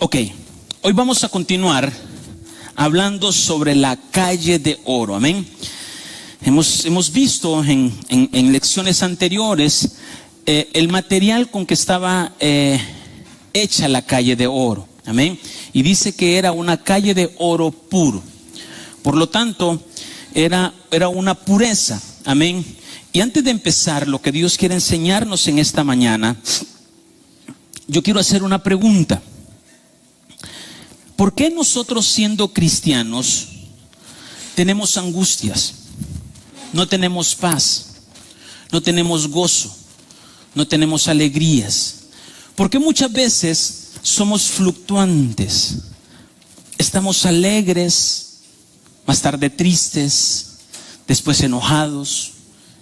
Ok, hoy vamos a continuar hablando sobre la calle de oro, amén. Hemos visto en lecciones anteriores el material con que estaba hecha la calle de oro, amén. Y dice que era una calle de oro puro. Por lo tanto, era una pureza, amén. Y antes de empezar lo que Dios quiere enseñarnos en esta mañana, yo quiero hacer una pregunta. ¿Por qué nosotros, siendo cristianos, tenemos angustias? No tenemos paz, no tenemos gozo, no tenemos alegrías. Porque muchas veces somos fluctuantes. Estamos alegres, más tarde tristes, después enojados,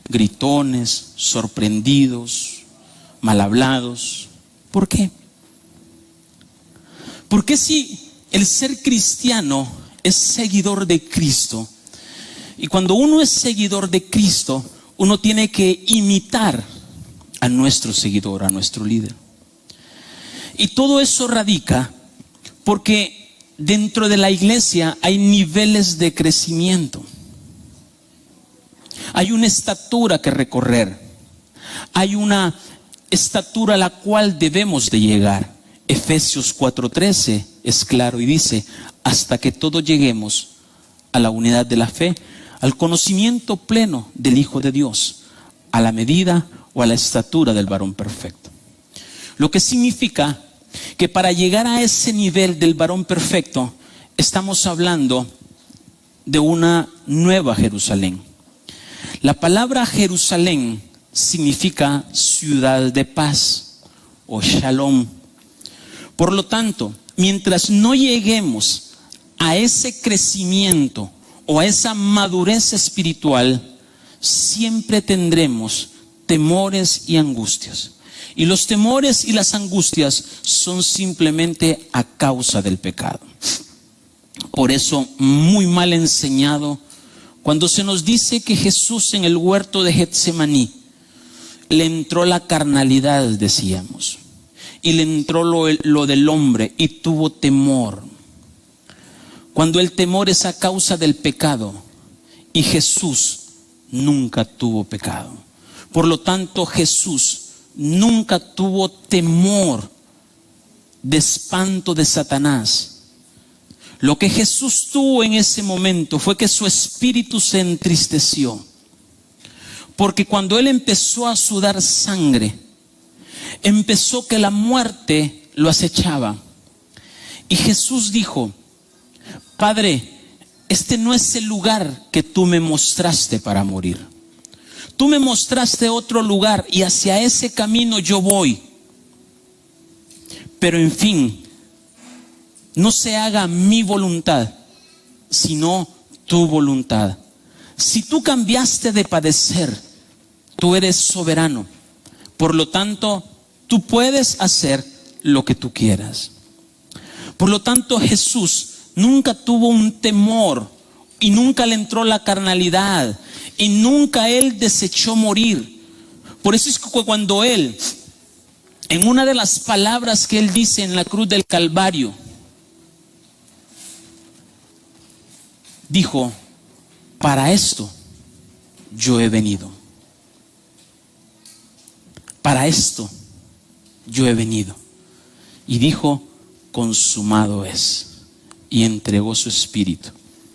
gritones, sorprendidos, mal hablados. ¿Por qué? Porque si el ser cristiano es seguidor de Cristo, y cuando uno es seguidor de Cristo, uno tiene que imitar a nuestro seguidor, a nuestro líder. Y todo eso radica porque dentro de la iglesia hay niveles de crecimiento. Hay una estatura que recorrer. Hay una estatura a la cual debemos de llegar. Efesios 4:13 es claro y dice: hasta que todos lleguemos a la unidad de la fe, al conocimiento pleno del Hijo de Dios, a la medida o a la estatura del varón perfecto. Lo que significa que para llegar a ese nivel del varón perfecto, estamos hablando de una nueva Jerusalén. La palabra Jerusalén significa ciudad de paz o shalom. Por lo tanto, mientras no lleguemos a ese crecimiento o a esa madurez espiritual, siempre tendremos temores y angustias. Y los temores y las angustias son simplemente a causa del pecado. Por eso, muy mal enseñado, cuando se nos dice que Jesús en el huerto de Getsemaní le entró la carnalidad, decíamos, y le entró lo del hombre y tuvo temor. Cuando el temor es a causa del pecado, y Jesús nunca tuvo pecado. Por lo tanto, Jesús nunca tuvo temor de espanto de Satanás. Lo que Jesús tuvo en ese momento fue que su espíritu se entristeció. Porque cuando él empezó a sudar sangre, empezó que la muerte lo acechaba. Y Jesús dijo: Padre, este no es el lugar que tú me mostraste para morir. Tú me mostraste otro lugar y hacia ese camino yo voy. Pero en fin, no se haga mi voluntad, sino tu voluntad. Si tú cambiaste de padecer, tú eres soberano. Por lo tanto, tú puedes hacer lo que tú quieras. Por lo tanto, Jesús nunca tuvo un temor y nunca le entró la carnalidad y nunca él desechó morir. Por eso es que cuando él, en una de las palabras que él dice en la cruz del Calvario, dijo: para esto yo he venido. Para esto yo he venido. Y dijo: consumado es. Y entregó su espíritu.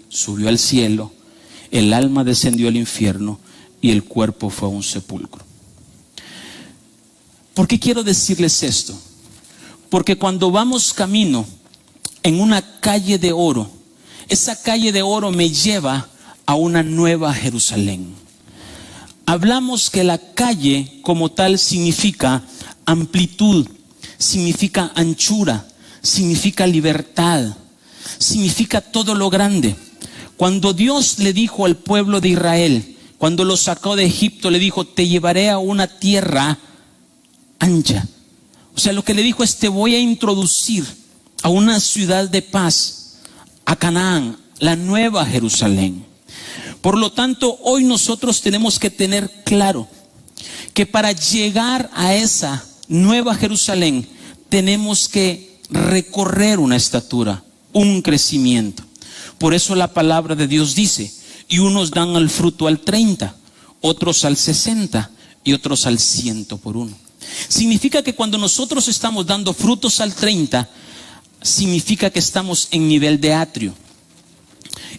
Subió al cielo, el alma descendió al infierno y el cuerpo fue a un sepulcro. ¿Por qué quiero decirles esto? Porque cuando vamos camino en una calle de oro, esa calle de oro me lleva a una nueva Jerusalén. Hablamos que la calle como tal significa amplitud, significa anchura, significa libertad, significa todo lo grande. Cuando Dios le dijo al pueblo de Israel, cuando lo sacó de Egipto, le dijo: te llevaré a una tierra ancha. O sea, lo que le dijo es: te voy a introducir a una ciudad de paz, a Canaán, la nueva Jerusalén. Por lo tanto, hoy nosotros tenemos que tener claro que para llegar a esa nueva Jerusalén tenemos que recorrer una estatura, un crecimiento. Por eso la palabra de Dios dice, y unos dan el fruto al 30, otros al 60 y otros al 100 por uno. Significa que cuando nosotros estamos dando frutos al 30, significa que estamos en nivel de atrio.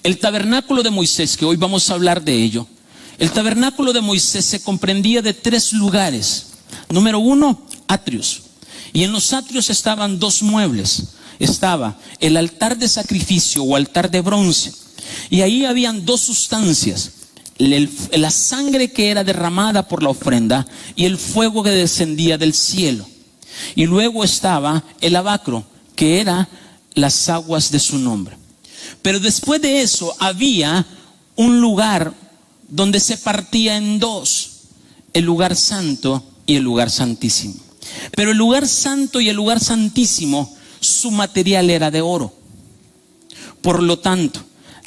El tabernáculo de Moisés, que hoy vamos a hablar de ello, el tabernáculo de Moisés se comprendía de 3 lugares. Número 1, atrios. Y en los atrios estaban 2 muebles. Estaba el altar de sacrificio o altar de bronce. Y ahí habían 2 sustancias. La sangre que era derramada por la ofrenda y el fuego que descendía del cielo. Y luego estaba el lavacro, que era las aguas de su nombre. Pero después de eso había un lugar donde se partía en 2, el lugar santo y el lugar santísimo. Pero el lugar santo y el lugar santísimo, su material era de oro. Por lo tanto,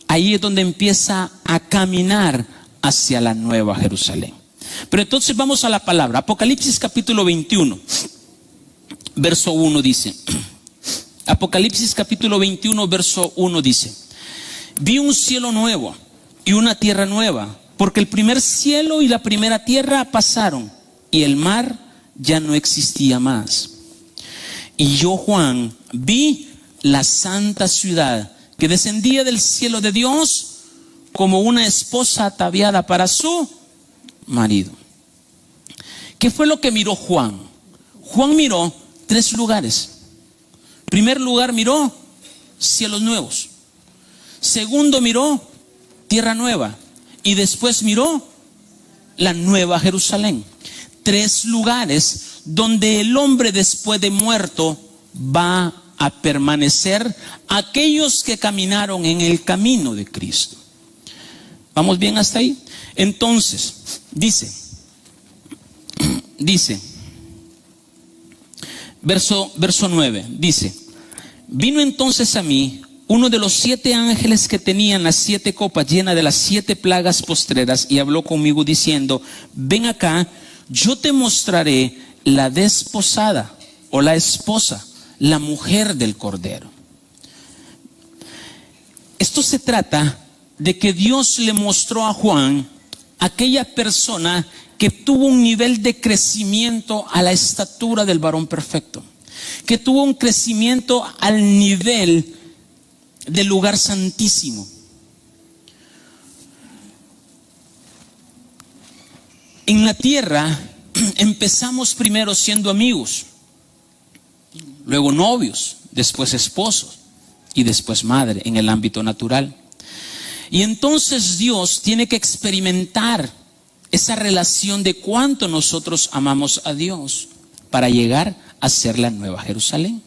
ahí es donde empieza a caminar hacia la nueva Jerusalén. Pero entonces vamos a la palabra. Apocalipsis capítulo 21, verso 1 dice. Apocalipsis capítulo 21, verso 1 dice: vi un cielo nuevo y una tierra nueva, porque el primer cielo y la primera tierra pasaron, y el mar ya no existía más. Y yo, Juan, vi la santa ciudad que descendía del cielo de Dios como una esposa ataviada para su marido. ¿Qué fue lo que miró Juan? Juan miró 3 lugares. Primer lugar, miró cielos nuevos. Segundo, miró tierra nueva. Y después miró la nueva Jerusalén. 3 lugares donde el hombre después de muerto va a permanecer, aquellos que caminaron en el camino de Cristo. ¿Vamos bien hasta ahí? Entonces, dice, verso 9, dice: vino entonces a mí uno de los 7 ángeles que tenían las 7 copas llenas de las 7 plagas postreras, y habló conmigo diciendo: ven acá, yo te mostraré la desposada o la esposa, la mujer del Cordero. Esto se trata de que Dios le mostró a Juan aquella persona que tuvo un nivel de crecimiento a la estatura del varón perfecto, que tuvo un crecimiento al nivel del lugar santísimo. En la tierra empezamos primero siendo amigos, luego novios, después esposos y después madre en el ámbito natural. Y entonces Dios tiene que experimentar esa relación de cuánto nosotros amamos a Dios para llegar a ser la nueva Jerusalén.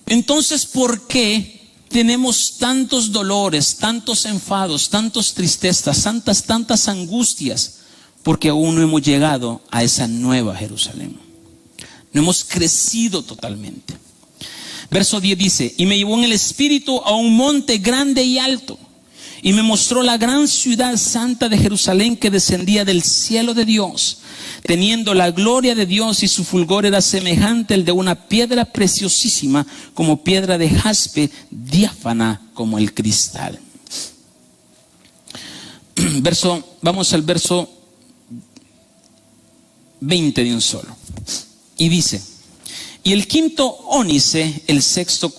Entonces, ¿por qué tenemos tantos dolores, tantos enfados, tantas tristezas, tantas angustias? Porque aún no hemos llegado a esa nueva Jerusalén. No hemos crecido totalmente. Verso 10 dice: y me llevó en el espíritu a un monte grande y alto, y me mostró la gran ciudad santa de Jerusalén, que descendía del cielo de Dios, teniendo la gloria de Dios, y su fulgor era semejante al de una piedra preciosísima, como piedra de jaspe, diáfana como el cristal. Vamos al verso 20 de un solo. Y dice: y el quinto ónice, el sexto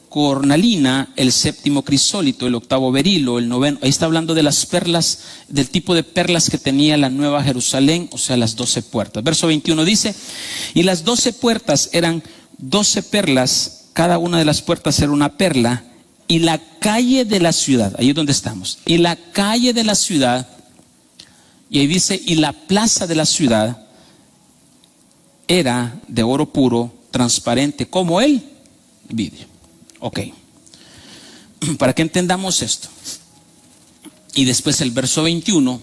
cornalina, el séptimo crisólito, el octavo berilo, el noveno. Ahí está hablando de las perlas, del tipo de perlas que tenía la nueva Jerusalén, o sea, las 12 puertas. Verso 21 dice: y las 12 puertas eran 12 perlas, cada una de las puertas era una perla, y la calle de la ciudad, ahí es donde estamos, y la calle de la ciudad, y ahí dice, y la plaza de la ciudad era de oro puro, transparente como el vidrio. Ok, para que entendamos esto. Y después el verso 21,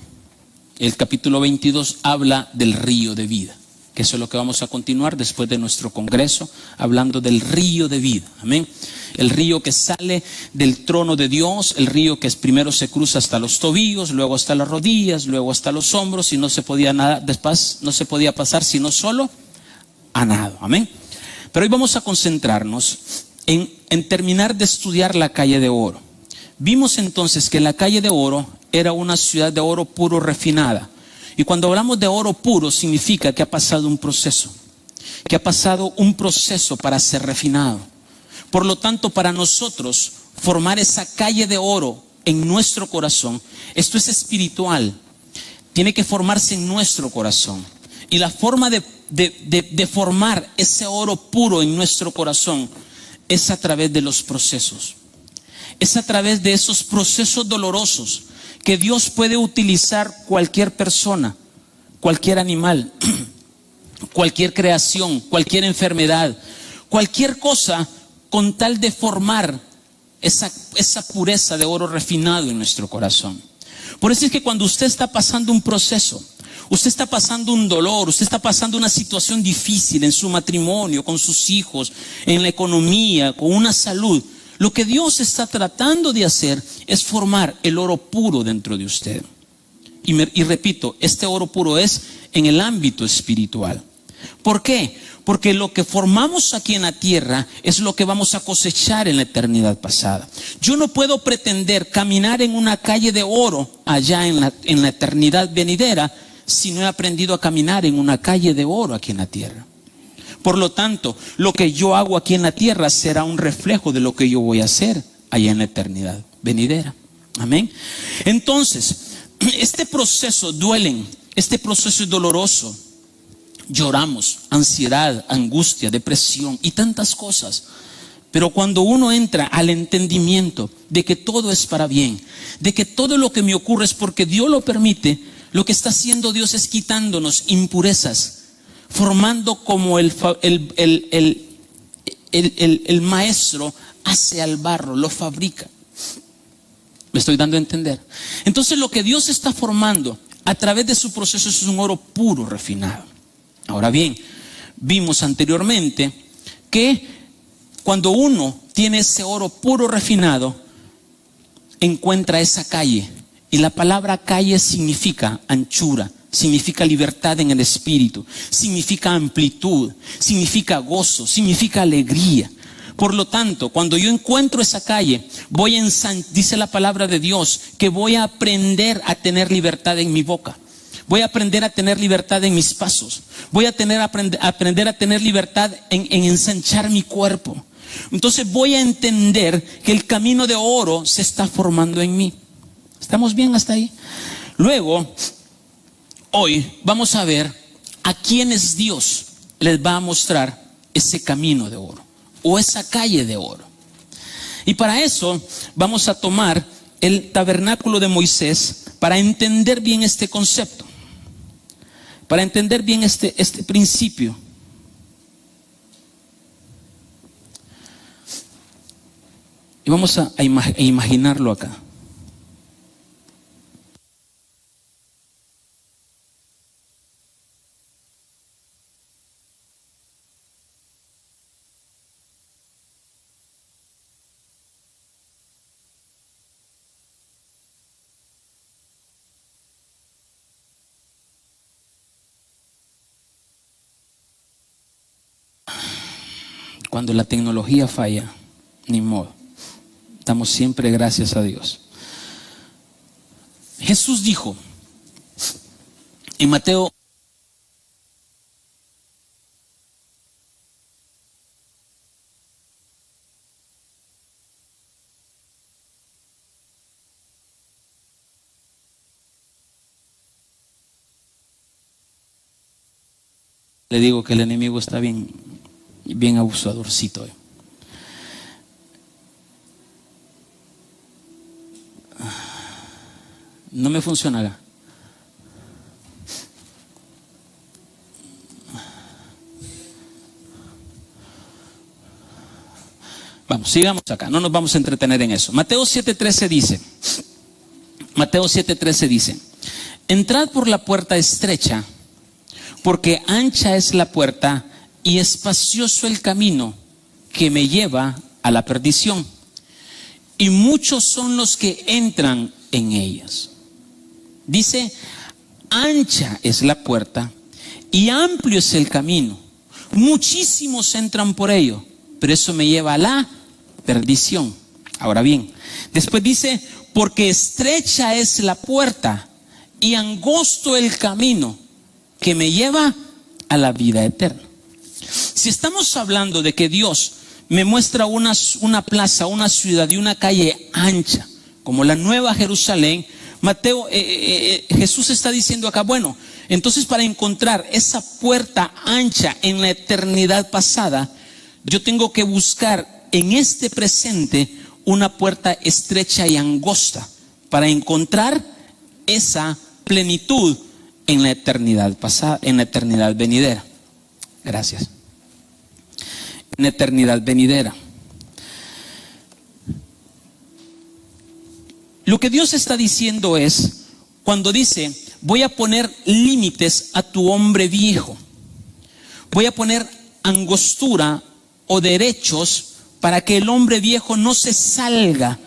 el capítulo 22 habla del río de vida, que eso es lo que vamos a continuar después de nuestro congreso, hablando del río de vida. Amén. El río que sale del trono de Dios, el río que primero se cruza hasta los tobillos, luego hasta las rodillas, luego hasta los hombros, y no se podía nada, después no se podía pasar sino solo a nado. Amén. Pero hoy vamos a concentrarnos en terminar de estudiar la calle de oro. Vimos entonces que la calle de oro era una ciudad de oro puro refinada. Y cuando hablamos de oro puro significa que ha pasado un proceso. Que ha pasado un proceso para ser refinado. Por lo tanto, para nosotros formar esa calle de oro en nuestro corazón, esto es espiritual. Tiene que formarse en nuestro corazón. Y la forma de formar ese oro puro en nuestro corazón es a través de los procesos. Es a través de esos procesos dolorosos que Dios puede utilizar cualquier persona, cualquier animal, cualquier creación, cualquier enfermedad, cualquier cosa con tal de formar esa pureza de oro refinado en nuestro corazón. Por eso es que cuando usted está pasando un proceso, usted está pasando un dolor, usted está pasando una situación difícil en su matrimonio, con sus hijos, en la economía, con una salud, lo que Dios está tratando de hacer es formar el oro puro dentro de usted. Y repito, este oro puro es en el ámbito espiritual. ¿Por qué? Porque lo que formamos aquí en la tierra es lo que vamos a cosechar en la eternidad pasada. Yo no puedo pretender caminar en una calle de oro allá en la eternidad venidera si no he aprendido a caminar en una calle de oro aquí en la tierra. Por lo tanto, lo que yo hago aquí en la tierra será un reflejo de lo que yo voy a hacer allá en la eternidad venidera. Amén. Entonces, este proceso duelen, este proceso es doloroso. Lloramos, ansiedad, angustia, depresión y tantas cosas. Pero cuando uno entra al entendimiento de que todo es para bien, de que todo lo que me ocurre es porque Dios lo permite, lo que está haciendo Dios es quitándonos impurezas, formando como el maestro hace al barro, lo fabrica. ¿Me estoy dando a entender? Entonces lo que Dios está formando a través de su proceso es un oro puro, refinado. Ahora bien, vimos anteriormente que cuando uno tiene ese oro puro refinado, encuentra esa calle. Y la palabra calle significa anchura, significa libertad en el espíritu, significa amplitud, significa gozo, significa alegría. Por lo tanto, cuando yo encuentro esa calle, dice la palabra de Dios, que voy a aprender a tener libertad en mi boca. Voy a aprender a tener libertad en mis pasos. Voy a aprender a tener libertad en ensanchar mi cuerpo. Entonces voy a entender que el camino de oro se está formando en mí. ¿Estamos bien hasta ahí? Luego, hoy vamos a ver a quiénes Dios les va a mostrar ese camino de oro o esa calle de oro. Y para eso vamos a tomar el tabernáculo de Moisés para entender bien este concepto. Para entender bien este principio. Y vamos a imaginarlo acá. Cuando la tecnología falla, ni modo. Damos siempre gracias a Dios. Jesús dijo en Mateo le digo que el enemigo está bien abusadorcito. No me funciona acá. Vamos, sigamos acá, no nos vamos a entretener en eso. Mateo 7:13 dice, entrad por la puerta estrecha, porque ancha es la puerta y espacioso el camino que me lleva a la perdición, y muchos son los que entran en ellas. Dice, ancha es la puerta y amplio es el camino Muchísimos entran por ello, pero eso me lleva a la perdición. Ahora bien, después dice, porque estrecha es la puerta y angosto el camino que me lleva a la vida eterna. Si estamos hablando de que Dios me muestra una plaza, una ciudad y una calle ancha, como la Nueva Jerusalén, Jesús está diciendo acá, bueno, entonces para encontrar esa puerta ancha en la eternidad pasada, yo tengo que buscar en este presente una puerta estrecha y angosta para encontrar esa plenitud en la eternidad pasada, en la eternidad venidera. Gracias. En la eternidad venidera. Lo que Dios está diciendo es, cuando dice, voy a poner límites a tu hombre viejo, voy a poner angostura o derechos para que el hombre viejo no se salga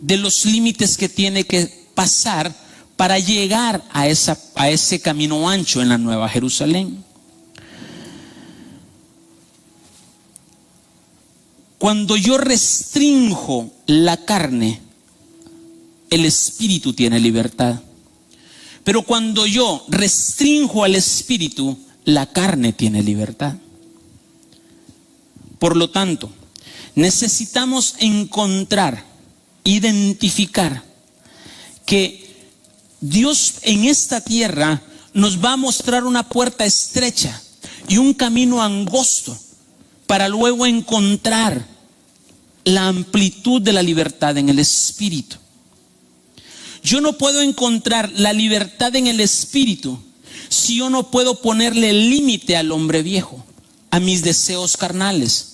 de los límites que tiene que pasar para llegar a ese camino ancho en la Nueva Jerusalén. Cuando yo restrinjo la carne, el espíritu tiene libertad. Pero cuando yo restrinjo al espíritu, la carne tiene libertad. Por lo tanto, necesitamos encontrar, identificar que Dios en esta tierra nos va a mostrar una puerta estrecha y un camino angosto para luego encontrar la amplitud de la libertad en el espíritu. Yo no puedo encontrar la libertad en el espíritu si yo no puedo ponerle límite al hombre viejo, a mis deseos carnales,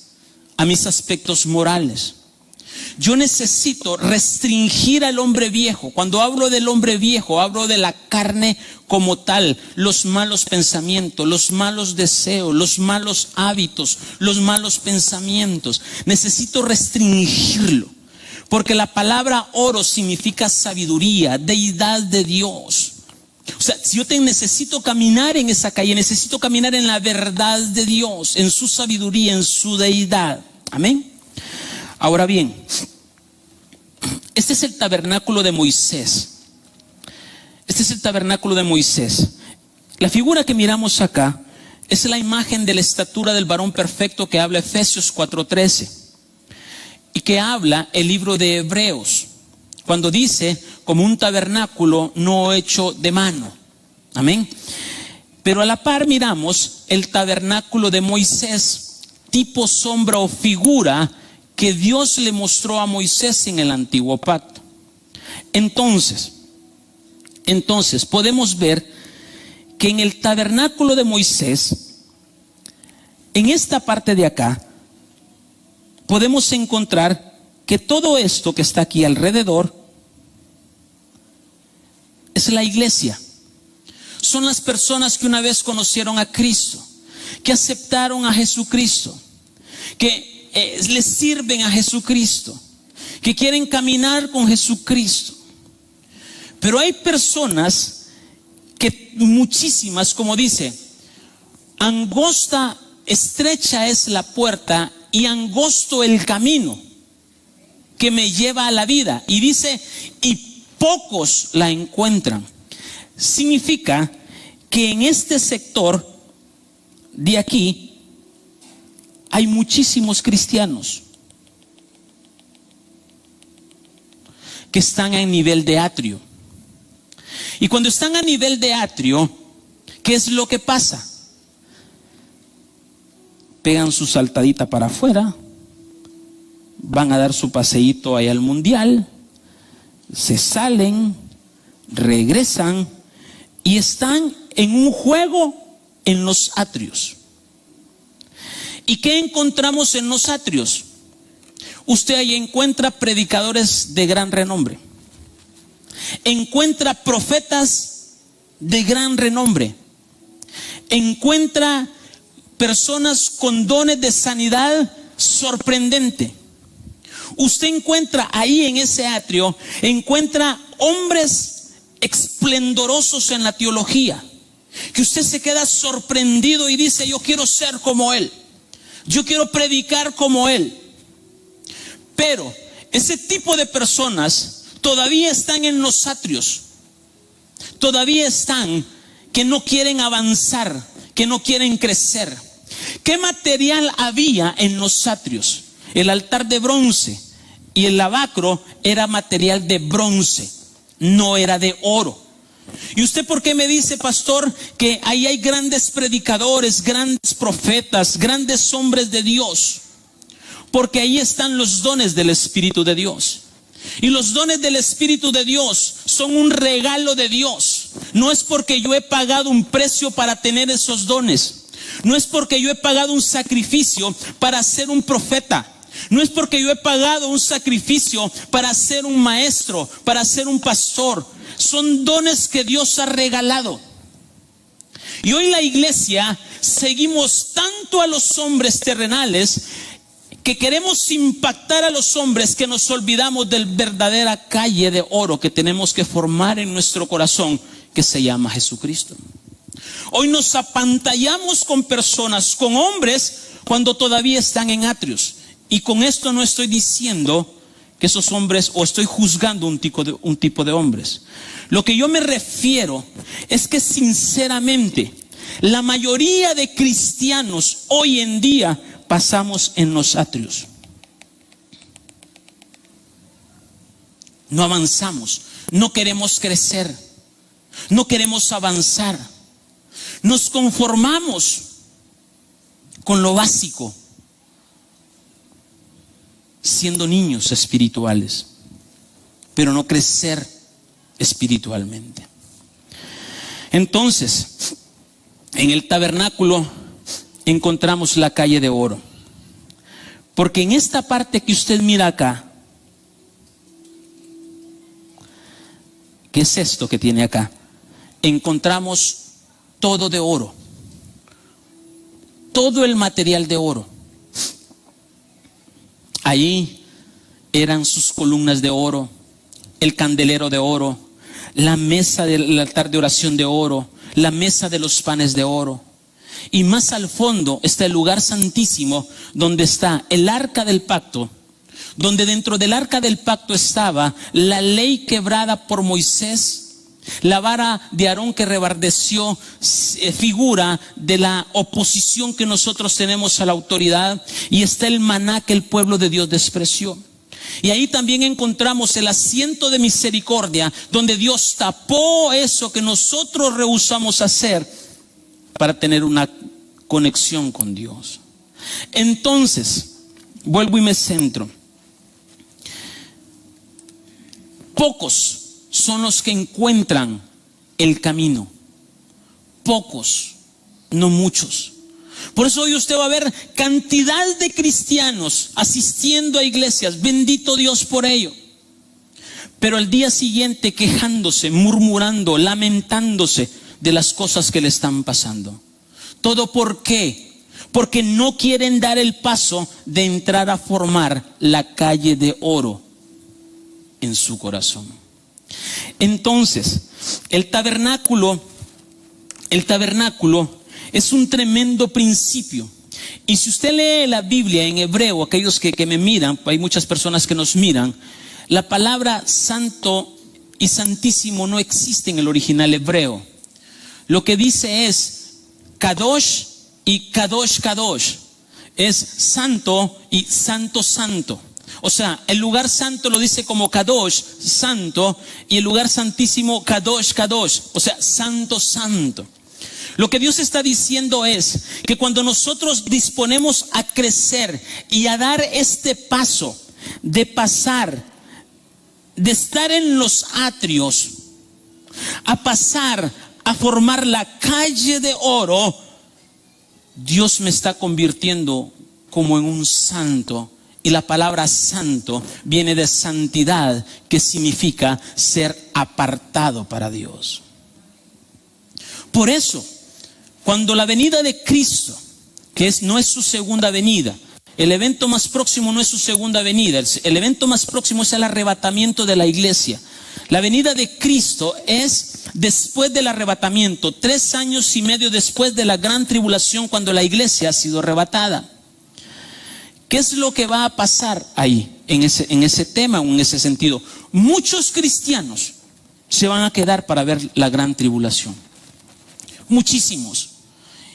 a mis aspectos morales. Yo necesito restringir al hombre viejo. Cuando hablo del hombre viejo, hablo de la carne como tal, los malos pensamientos, los malos deseos, los malos hábitos, los malos pensamientos. Necesito restringirlo, porque la palabra oro significa sabiduría, deidad de Dios. O sea, si yo necesito caminar en esa calle, necesito caminar en la verdad de Dios, en su sabiduría, en su deidad. Amén. Ahora bien, este es el tabernáculo de Moisés. Este es el tabernáculo de Moisés. La figura que miramos acá es la imagen de la estatura del varón perfecto que habla Efesios 4:13 y que habla el libro de Hebreos, cuando dice, como un tabernáculo no hecho de mano. Amén. Pero a la par miramos el tabernáculo de Moisés, tipo, sombra o figura que Dios le mostró a Moisés en el antiguo pacto. Entonces podemos ver que en el tabernáculo de Moisés, en esta parte de acá, podemos encontrar que todo esto que está aquí alrededor es la iglesia. Son las personas que una vez conocieron a Cristo, que aceptaron a Jesucristo, que le sirven a Jesucristo, que quieren caminar con Jesucristo. Pero hay personas que, muchísimas, como dice, angosta, estrecha es la puerta y angosto el camino que me lleva a la vida. Y dice, y pocos la encuentran. Significa que en este sector de aquí hay muchísimos cristianos que están a nivel de atrio. Y cuando están a nivel de atrio, ¿qué es lo que pasa? Pegan su saltadita para afuera, van a dar su paseíto ahí al mundial, se salen, regresan y están en un juego en los atrios. ¿Y qué encontramos en los atrios? Usted ahí encuentra predicadores de gran renombre, encuentra profetas de gran renombre, encuentra personas con dones de sanidad sorprendente. Usted encuentra ahí en ese atrio, encuentra hombres esplendorosos en la teología, que usted se queda sorprendido y dice: yo quiero ser como él, yo quiero predicar como él. Pero ese tipo de personas todavía están en los atrios, todavía están que no quieren avanzar, que no quieren crecer. ¿Qué material había en los atrios? El altar de bronce y el lavacro era material de bronce, no era de oro. ¿Y usted por qué me dice, pastor, que ahí hay grandes predicadores, grandes profetas, grandes hombres de Dios? Porque ahí están los dones del Espíritu de Dios. Y los dones del Espíritu de Dios son un regalo de Dios. No es porque yo he pagado un precio para tener esos dones. No es porque yo he pagado un sacrificio para ser un profeta. No es porque yo he pagado un sacrificio para ser un maestro, para ser un pastor. Son dones que Dios ha regalado. Y hoy la iglesia seguimos tanto a los hombres terrenales que queremos impactar a los hombres que nos olvidamos de la verdadera calle de oro que tenemos que formar en nuestro corazón, que se llama Jesucristo. Hoy nos apantallamos con personas, con hombres, cuando todavía están en atrios. Y con esto no estoy diciendo que esos hombres, o estoy juzgando un tipo de hombres. Lo que yo me refiero es que sinceramente la mayoría de cristianos hoy en día pasamos en los atrios. No avanzamos, no queremos crecer, no queremos avanzar. Nos conformamos con lo básico, siendo niños espirituales, pero no crecer espiritualmente. Entonces, en el tabernáculo encontramos la calle de oro, porque en esta parte que usted mira acá, ¿qué es esto que tiene acá? Encontramos todo de oro, todo el material de oro. Ahí eran sus columnas de oro, el candelero de oro, la mesa del altar de oración de oro, la mesa de los panes de oro. Y más al fondo está el lugar santísimo, donde está el arca del pacto, donde dentro del arca del pacto estaba la ley quebrada por Moisés, la vara de Aarón que reverdeció, figura de la oposición que nosotros tenemos a la autoridad, y está el maná que el pueblo de Dios despreció. Y ahí también encontramos el asiento de misericordia, donde Dios tapó eso que nosotros rehusamos hacer para tener una conexión con Dios. Entonces, vuelvo y me centro. Pocos son los que encuentran el camino. Pocos, no muchos. Por eso hoy usted va a ver cantidad de cristianos asistiendo a iglesias. Bendito Dios por ello. Pero al día siguiente quejándose, murmurando, lamentándose de las cosas que le están pasando. ¿Todo por qué? Porque no quieren dar el paso de entrar a formar la calle de oro en su corazón. Entonces, el tabernáculo es un tremendo principio. Y si usted lee la Biblia en hebreo, aquellos que me miran, hay muchas personas que nos miran, la palabra santo y santísimo no existe en el original hebreo. Lo que dice es Kadosh y Kadosh Kadosh. Es santo y santo santo. O sea, el lugar santo lo dice como Kadosh, santo, y el lugar santísimo Kadosh Kadosh, o sea, santo santo. Lo que Dios está diciendo es que cuando nosotros disponemos a crecer y a dar este paso de pasar, de estar en los atrios, a pasar a formar la calle de oro, Dios me está convirtiendo como en un santo. Y la palabra santo viene de santidad, que significa ser apartado para Dios. Por eso, cuando la venida de Cristo, no es su segunda venida, el evento más próximo no es su segunda venida, el evento más próximo es el arrebatamiento de la iglesia. La venida de Cristo es después del arrebatamiento, 3 años y medio después de la gran tribulación, cuando la iglesia ha sido arrebatada. ¿Qué es lo que va a pasar ahí, en ese tema o en ese sentido? Muchos cristianos se van a quedar para ver la gran tribulación. Muchísimos.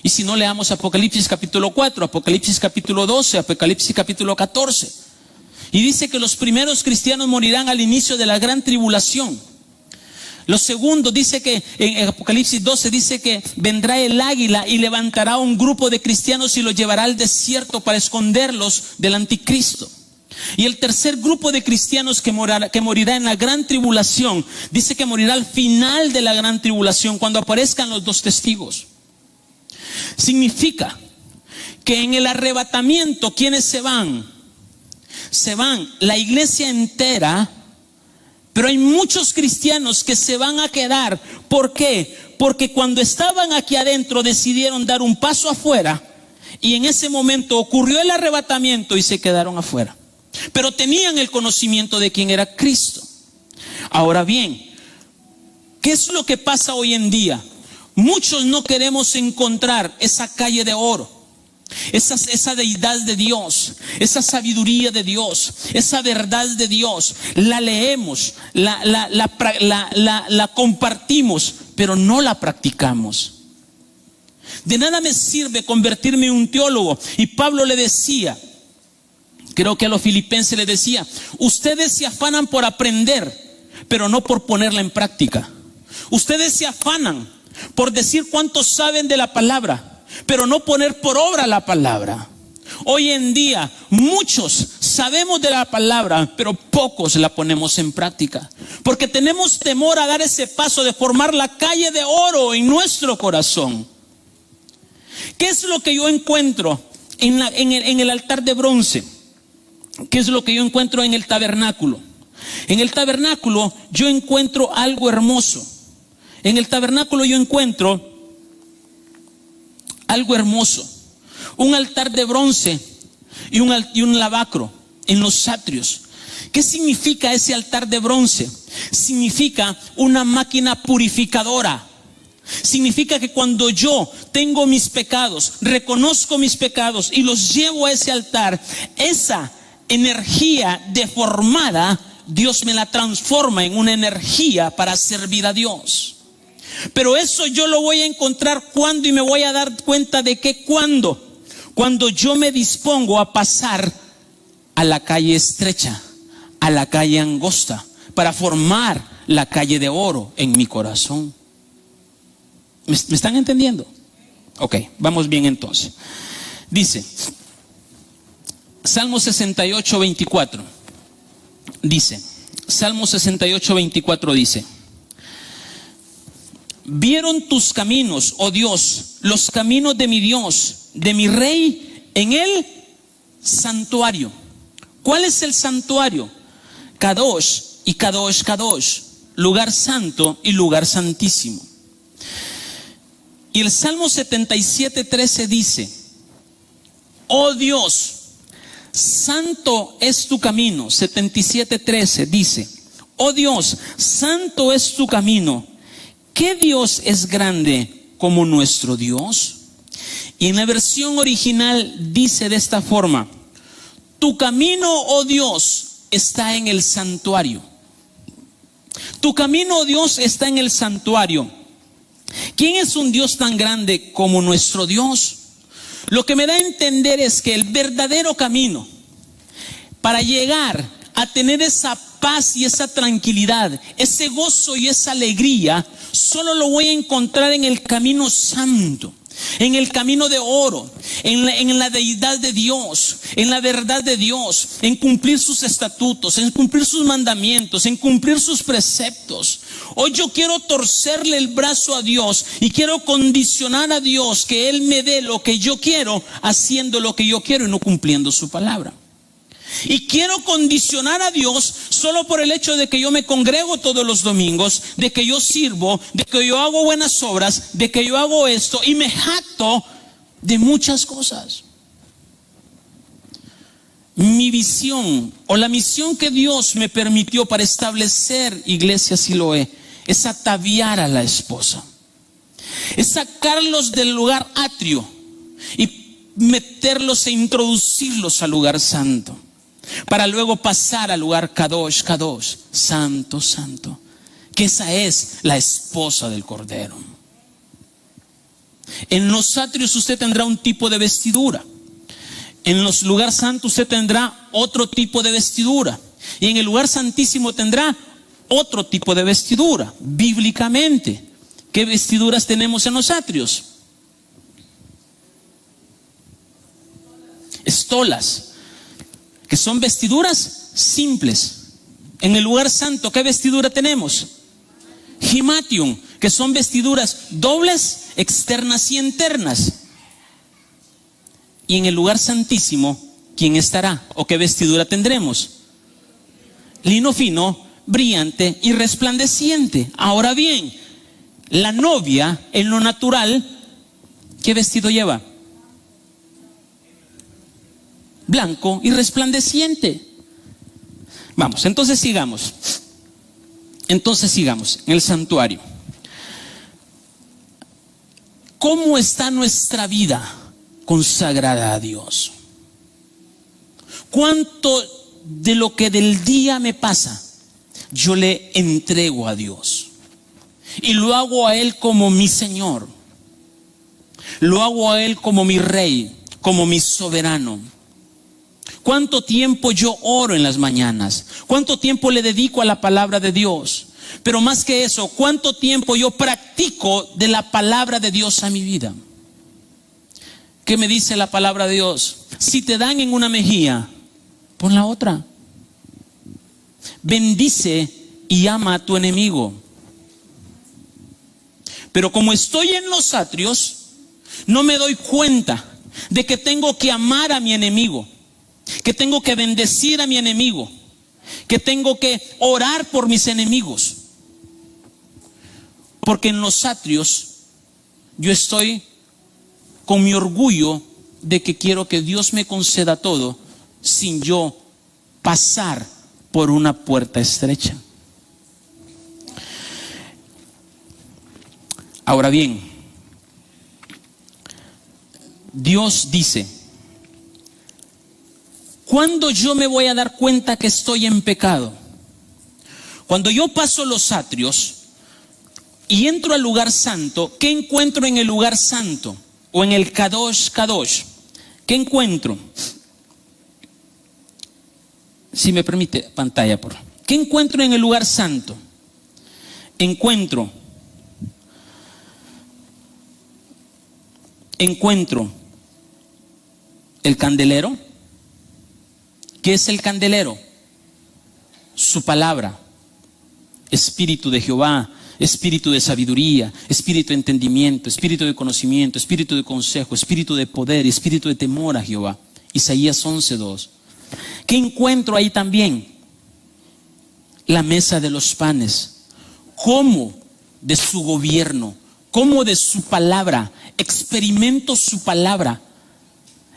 Y si no, leamos Apocalipsis capítulo 4, Apocalipsis capítulo 12, Apocalipsis capítulo 14. Y dice que los primeros cristianos morirán al inicio de la gran tribulación. Lo segundo, dice que en Apocalipsis 12 dice que vendrá el águila y levantará un grupo de cristianos y los llevará al desierto para esconderlos del anticristo. Y el tercer grupo de cristianos que morirá en la gran tribulación, dice que morirá al final de la gran tribulación, cuando aparezcan los 2 testigos. Significa que en el arrebatamiento, ¿quiénes se van? Se van la iglesia entera, pero hay muchos cristianos que se van a quedar. ¿Por qué? Porque cuando estaban aquí adentro decidieron dar un paso afuera, y en ese momento ocurrió el arrebatamiento y se quedaron afuera. Pero tenían el conocimiento de quién era Cristo. Ahora bien, ¿qué es lo que pasa hoy en día? Muchos no queremos encontrar esa calle de oro, esa deidad de Dios, esa sabiduría de Dios, esa verdad de Dios. La leemos, la compartimos, pero no la practicamos. De nada me sirve convertirme en un teólogo. Y Pablo le decía, creo que a los filipenses le decía, ustedes se afanan por aprender, pero no por ponerla en práctica. Ustedes se afanan por decir cuánto saben de la palabra, pero no poner por obra la palabra. Hoy en día muchos sabemos de la palabra, pero pocos la ponemos en práctica, porque tenemos temor a dar ese paso de formar la calle de oro en nuestro corazón. ¿Qué es lo que yo encuentro en el altar de bronce? ¿Qué es lo que yo encuentro en el tabernáculo? En el tabernáculo yo encuentro algo hermoso. En el tabernáculo yo encuentro algo hermoso. Un altar de bronce y un lavacro en los atrios. ¿Qué significa ese altar de bronce? Significa una máquina purificadora. Significa que cuando yo tengo mis pecados, reconozco mis pecados y los llevo a ese altar, esa energía deformada, Dios me la transforma en una energía para servir a Dios. Pero eso yo lo voy a encontrar cuando, y me voy a dar cuenta de que cuando yo me dispongo a pasar a la calle estrecha, a la calle angosta, para formar la calle de oro en mi corazón. ¿Me están entendiendo? Ok, vamos bien entonces. Dice Salmo 68, 24. Dice, Salmo 68, 24 dice: vieron tus caminos, oh Dios, los caminos de mi Dios, de mi Rey, en el santuario. ¿Cuál es el santuario? Kadosh y Kadosh, Kadosh, lugar santo y lugar santísimo. Y el Salmo 77, 13 dice: oh Dios, santo es tu camino. 77, 13 dice: oh Dios, santo es tu camino. ¿Qué Dios es grande como nuestro Dios? Y en la versión original dice de esta forma: tu camino, oh Dios, está en el santuario. Tu camino, oh Dios, está en el santuario. ¿Quién es un Dios tan grande como nuestro Dios? Lo que me da a entender es que el verdadero camino para llegar a tener esa paz y esa tranquilidad, ese gozo y esa alegría, solo lo voy a encontrar en el camino santo, en el camino de oro, en la deidad de Dios, en la verdad de Dios, en cumplir sus estatutos, en cumplir sus mandamientos, en cumplir sus preceptos. Hoy yo quiero torcerle el brazo a Dios y quiero condicionar a Dios que Él me dé lo que yo quiero, haciendo lo que yo quiero y no cumpliendo su palabra. Y quiero condicionar a Dios solo por el hecho de que yo me congrego todos los domingos, de que yo sirvo, de que yo hago buenas obras, de que yo hago esto y me jacto de muchas cosas. Mi visión o la misión que Dios me permitió para establecer Iglesia Siloé es ataviar a la esposa, es sacarlos del lugar atrio y meterlos e introducirlos al lugar santo, para luego pasar al lugar Kadosh, Kadosh, santo, santo, que esa es la esposa del Cordero. En los atrios usted tendrá un tipo de vestidura. En los lugares santos usted tendrá otro tipo de vestidura. Y en el lugar santísimo tendrá otro tipo de vestidura, bíblicamente. ¿Qué vestiduras tenemos en los atrios? Estolas, que son vestiduras simples. En el lugar santo, ¿qué vestidura tenemos? Himatium, que son vestiduras dobles, externas y internas. Y en el lugar santísimo, ¿quién estará? ¿O qué vestidura tendremos? Lino fino, brillante y resplandeciente. Ahora bien, la novia en lo natural, ¿qué vestido lleva? Blanco y resplandeciente. Vamos, entonces sigamos. En el santuario. ¿Cómo está nuestra vida consagrada a Dios? ¿Cuánto de lo que del día me pasa yo le entrego a Dios? Y lo hago a Él como mi Señor. Lo hago a Él como mi Rey, como mi soberano. ¿Cuánto tiempo yo oro en las mañanas? ¿Cuánto tiempo le dedico a la palabra de Dios? Pero más que eso, ¿cuánto tiempo yo practico de la palabra de Dios a mi vida? ¿Qué me dice la palabra de Dios? Si te dan en una mejilla, pon la otra. Bendice y ama a tu enemigo. Pero como estoy en los atrios, no me doy cuenta de que tengo que amar a mi enemigo, que tengo que bendecir a mi enemigo, que tengo que orar por mis enemigos. Porque en los atrios yo estoy con mi orgullo de que quiero que Dios me conceda todo sin yo pasar por una puerta estrecha. Ahora bien, Dios dice, ¿cuándo yo me voy a dar cuenta que estoy en pecado? Cuando yo paso los atrios y entro al lugar santo, ¿qué encuentro en el lugar santo? O en el Kadosh, Kadosh. ¿Qué encuentro? Si me permite, pantalla, por favor. ¿Qué encuentro en el lugar santo? Encuentro el candelero. ¿Qué es el candelero? Su palabra. Espíritu de Jehová, espíritu de sabiduría, espíritu de entendimiento, espíritu de conocimiento, espíritu de consejo, espíritu de poder, espíritu de temor a Jehová. Isaías 11:2. ¿Qué encuentro ahí también? La mesa de los panes. ¿Cómo de su gobierno? ¿Cómo de su palabra? Experimento su palabra.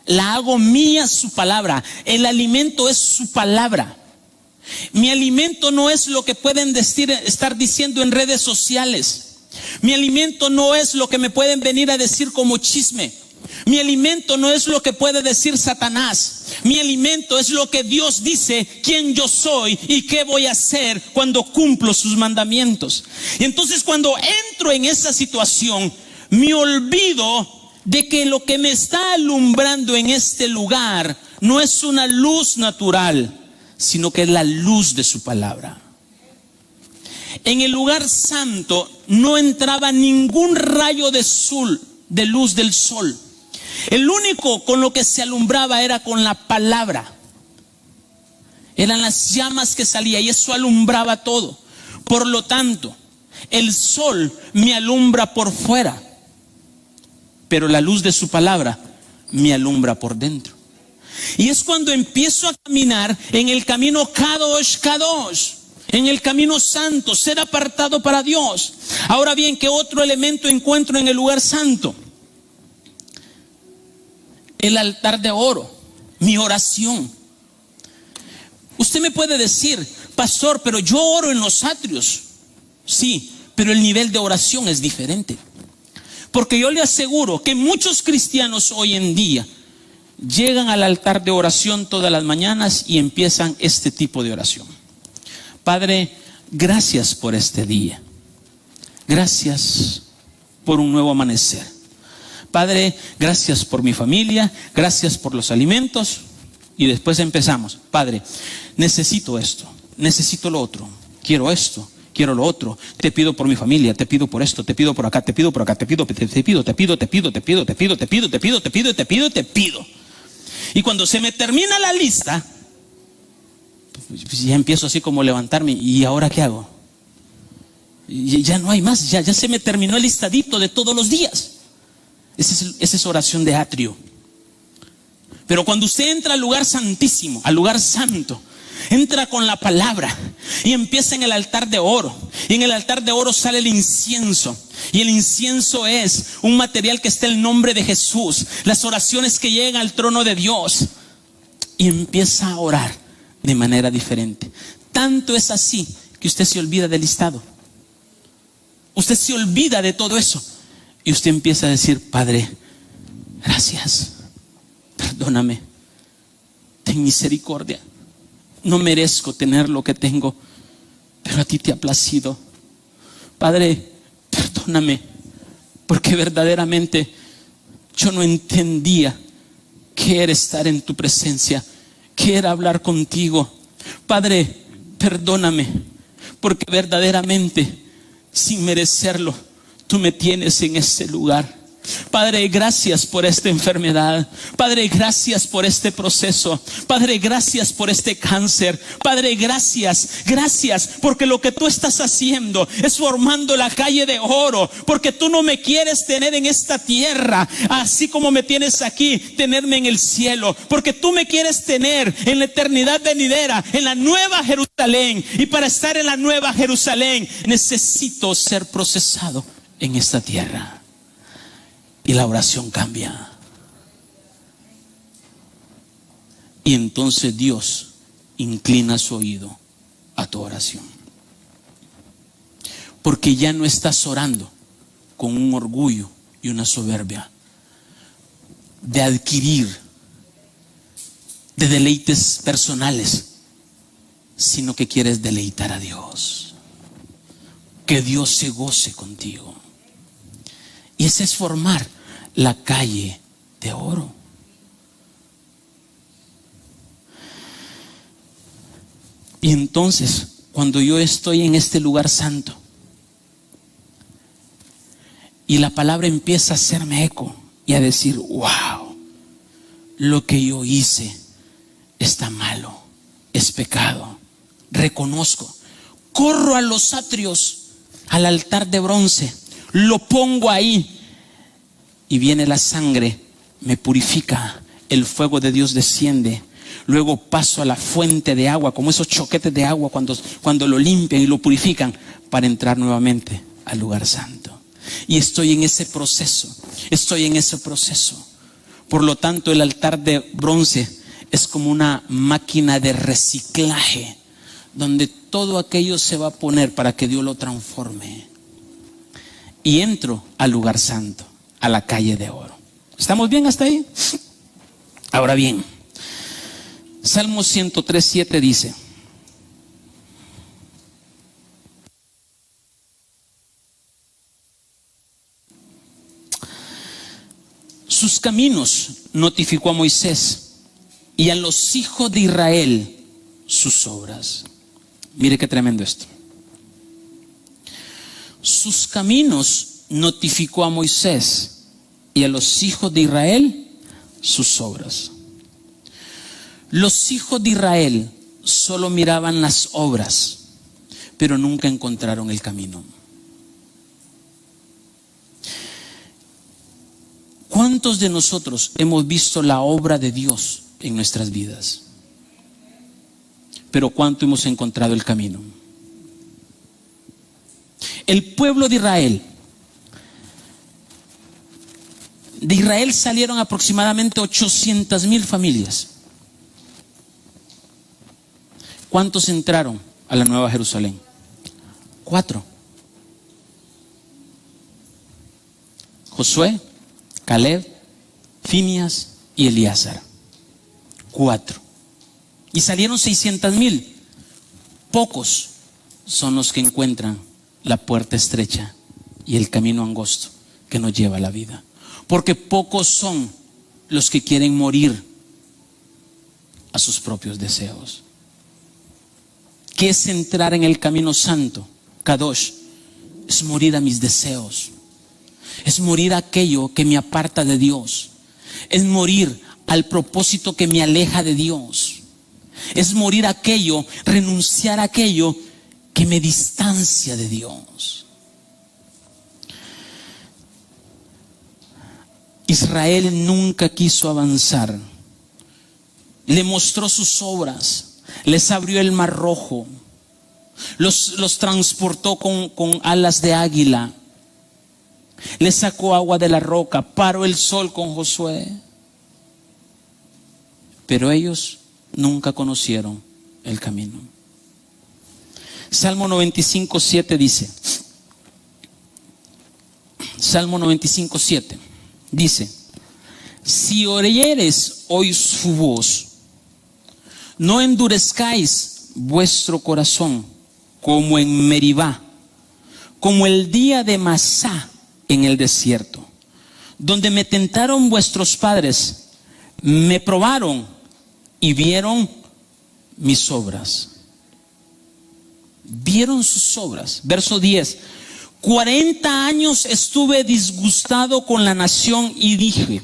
La hago mía su palabra. El alimento es su palabra. Mi alimento no es lo que pueden estar diciendo en redes sociales. Mi alimento no es lo que me pueden venir a decir como chisme. Mi alimento no es lo que puede decir Satanás. Mi alimento es lo que Dios dice, quién yo soy y qué voy a hacer cuando cumplo sus mandamientos. Y entonces cuando entro en esa situación, me olvido de que lo que me está alumbrando en este lugar no es una luz natural, sino que es la luz de su palabra. En el lugar santo no entraba ningún rayo de luz del sol. El único con lo que se alumbraba era con la palabra. Eran las llamas que salían y eso alumbraba todo. Por lo tanto, el sol me alumbra por fuera, pero la luz de su palabra me alumbra por dentro. Y es cuando empiezo a caminar en el camino Kadosh, Kadosh, en el camino santo, ser apartado para Dios. Ahora bien, ¿qué otro elemento encuentro en el lugar santo? El altar de oro, mi oración. Usted me puede decir, pastor, pero yo oro en los atrios. Sí, pero el nivel de oración es diferente. Porque yo le aseguro que muchos cristianos hoy en día llegan al altar de oración todas las mañanas y empiezan este tipo de oración. Padre, gracias por este día. Gracias por un nuevo amanecer. Padre, gracias por mi familia, gracias por los alimentos. Y después empezamos, Padre, necesito esto, necesito lo otro, quiero esto, quiero lo otro, te pido por mi familia, te pido por esto, te pido por acá, te pido por acá, te pido. Y cuando se me termina la lista, pues ya empiezo así como a levantarme, ¿y ahora qué hago? Y ya no hay más, ya se me terminó el listadito de todos los días. Esa es oración de atrio. Pero cuando usted entra al lugar santísimo, al lugar santo, entra con la palabra y empieza en el altar de oro. Y en el altar de oro sale el incienso. Y el incienso es un material que está en el nombre de Jesús. Las oraciones que llegan al trono de Dios. Y empieza a orar de manera diferente. Tanto es así que usted se olvida del listado. Usted se olvida de todo eso. Y usted empieza a decir, Padre, gracias. Perdóname, ten misericordia. No merezco tener lo que tengo, pero a ti te ha placido. Padre, perdóname, porque verdaderamente yo no entendía qué era estar en tu presencia, qué era hablar contigo. Padre, perdóname, porque verdaderamente, sin merecerlo, tú me tienes en ese lugar. Padre, gracias por esta enfermedad. Padre, gracias por este proceso. Padre, gracias por este cáncer. Padre, gracias porque lo que tú estás haciendo es formando la calle de oro. Porque tú no me quieres tener en esta tierra, así como me tienes aquí, tenerme en el cielo. Porque tú me quieres tener en la eternidad venidera, en la nueva Jerusalén. Y para estar en la nueva Jerusalén necesito ser procesado en esta tierra. Y la oración cambia. Y entonces Dios inclina su oído a tu oración. Porque ya no estás orando con un orgullo y una soberbia de adquirir, de deleites personales, sino que quieres deleitar a Dios. Que Dios se goce contigo. Y ese es formar la calle de oro. Y entonces, cuando yo estoy en este lugar santo y la palabra empieza a hacerme eco y a decir, wow, lo que yo hice está malo, es pecado, reconozco, corro a los atrios, al altar de bronce, lo pongo ahí y viene la sangre, me purifica, el fuego de Dios desciende. Luego paso a la fuente de agua, como esos choquetes de agua cuando lo limpian y lo purifican, para entrar nuevamente al lugar santo. Y estoy en ese proceso. Por lo tanto, el altar de bronce es como una máquina de reciclaje, donde todo aquello se va a poner para que Dios lo transforme. Y entro al lugar santo, a la calle de oro. ¿Estamos bien hasta ahí? Ahora bien, Salmo 103:7 dice: sus caminos notificó a Moisés, y a los hijos de Israel sus obras. Mire qué tremendo esto. Sus caminos notificó a Moisés, y a los hijos de Israel sus obras. Los hijos de Israel solo miraban las obras, pero nunca encontraron el camino. ¿Cuántos de nosotros hemos visto la obra de Dios en nuestras vidas? Pero ¿cuánto hemos encontrado el camino? El pueblo de Israel salieron aproximadamente 800,000 familias. ¿Cuántos entraron a la Nueva Jerusalén? 4. Josué, Caleb, Finias y Eleazar. 4. Y salieron 600,000. Pocos son los que encuentran la puerta estrecha y el camino angosto que nos lleva a la vida. Porque pocos son los que quieren morir a sus propios deseos. ¿Qué es entrar en el camino santo? Kadosh, es morir a mis deseos. Es morir a aquello que me aparta de Dios. Es morir al propósito que me aleja de Dios. Es morir a aquello, renunciar a aquello que me distancia de Dios. Israel nunca quiso avanzar. Le mostró sus obras, les abrió el mar rojo, los transportó con alas de águila, les sacó agua de la roca, paró el sol con Josué. Pero ellos nunca conocieron el camino. Salmo 95:7 dice, Salmo 95:7 dice: si oyereis hoy su voz, no endurezcáis vuestro corazón como en Meribá, como el día de Masá en el desierto, donde me tentaron vuestros padres, me probaron y vieron mis obras. Vieron sus obras. Verso 10. 40 años estuve disgustado con la nación y dije: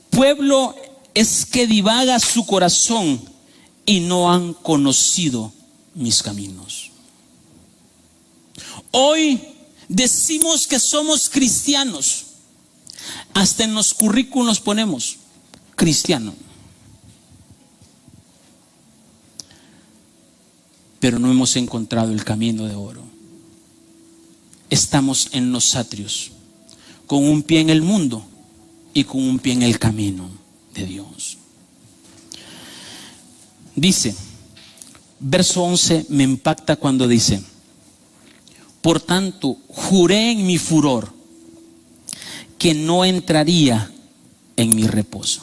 pueblo es que divaga su corazón y no han conocido mis caminos. Hoy decimos que somos cristianos. Hasta en los currículos ponemos cristiano. Pero no hemos encontrado el camino de oro. Estamos en los atrios, con un pie en el mundo y con un pie en el camino de Dios. Dice, verso 11 me impacta cuando dice: por tanto, juré en mi furor que no entraría en mi reposo.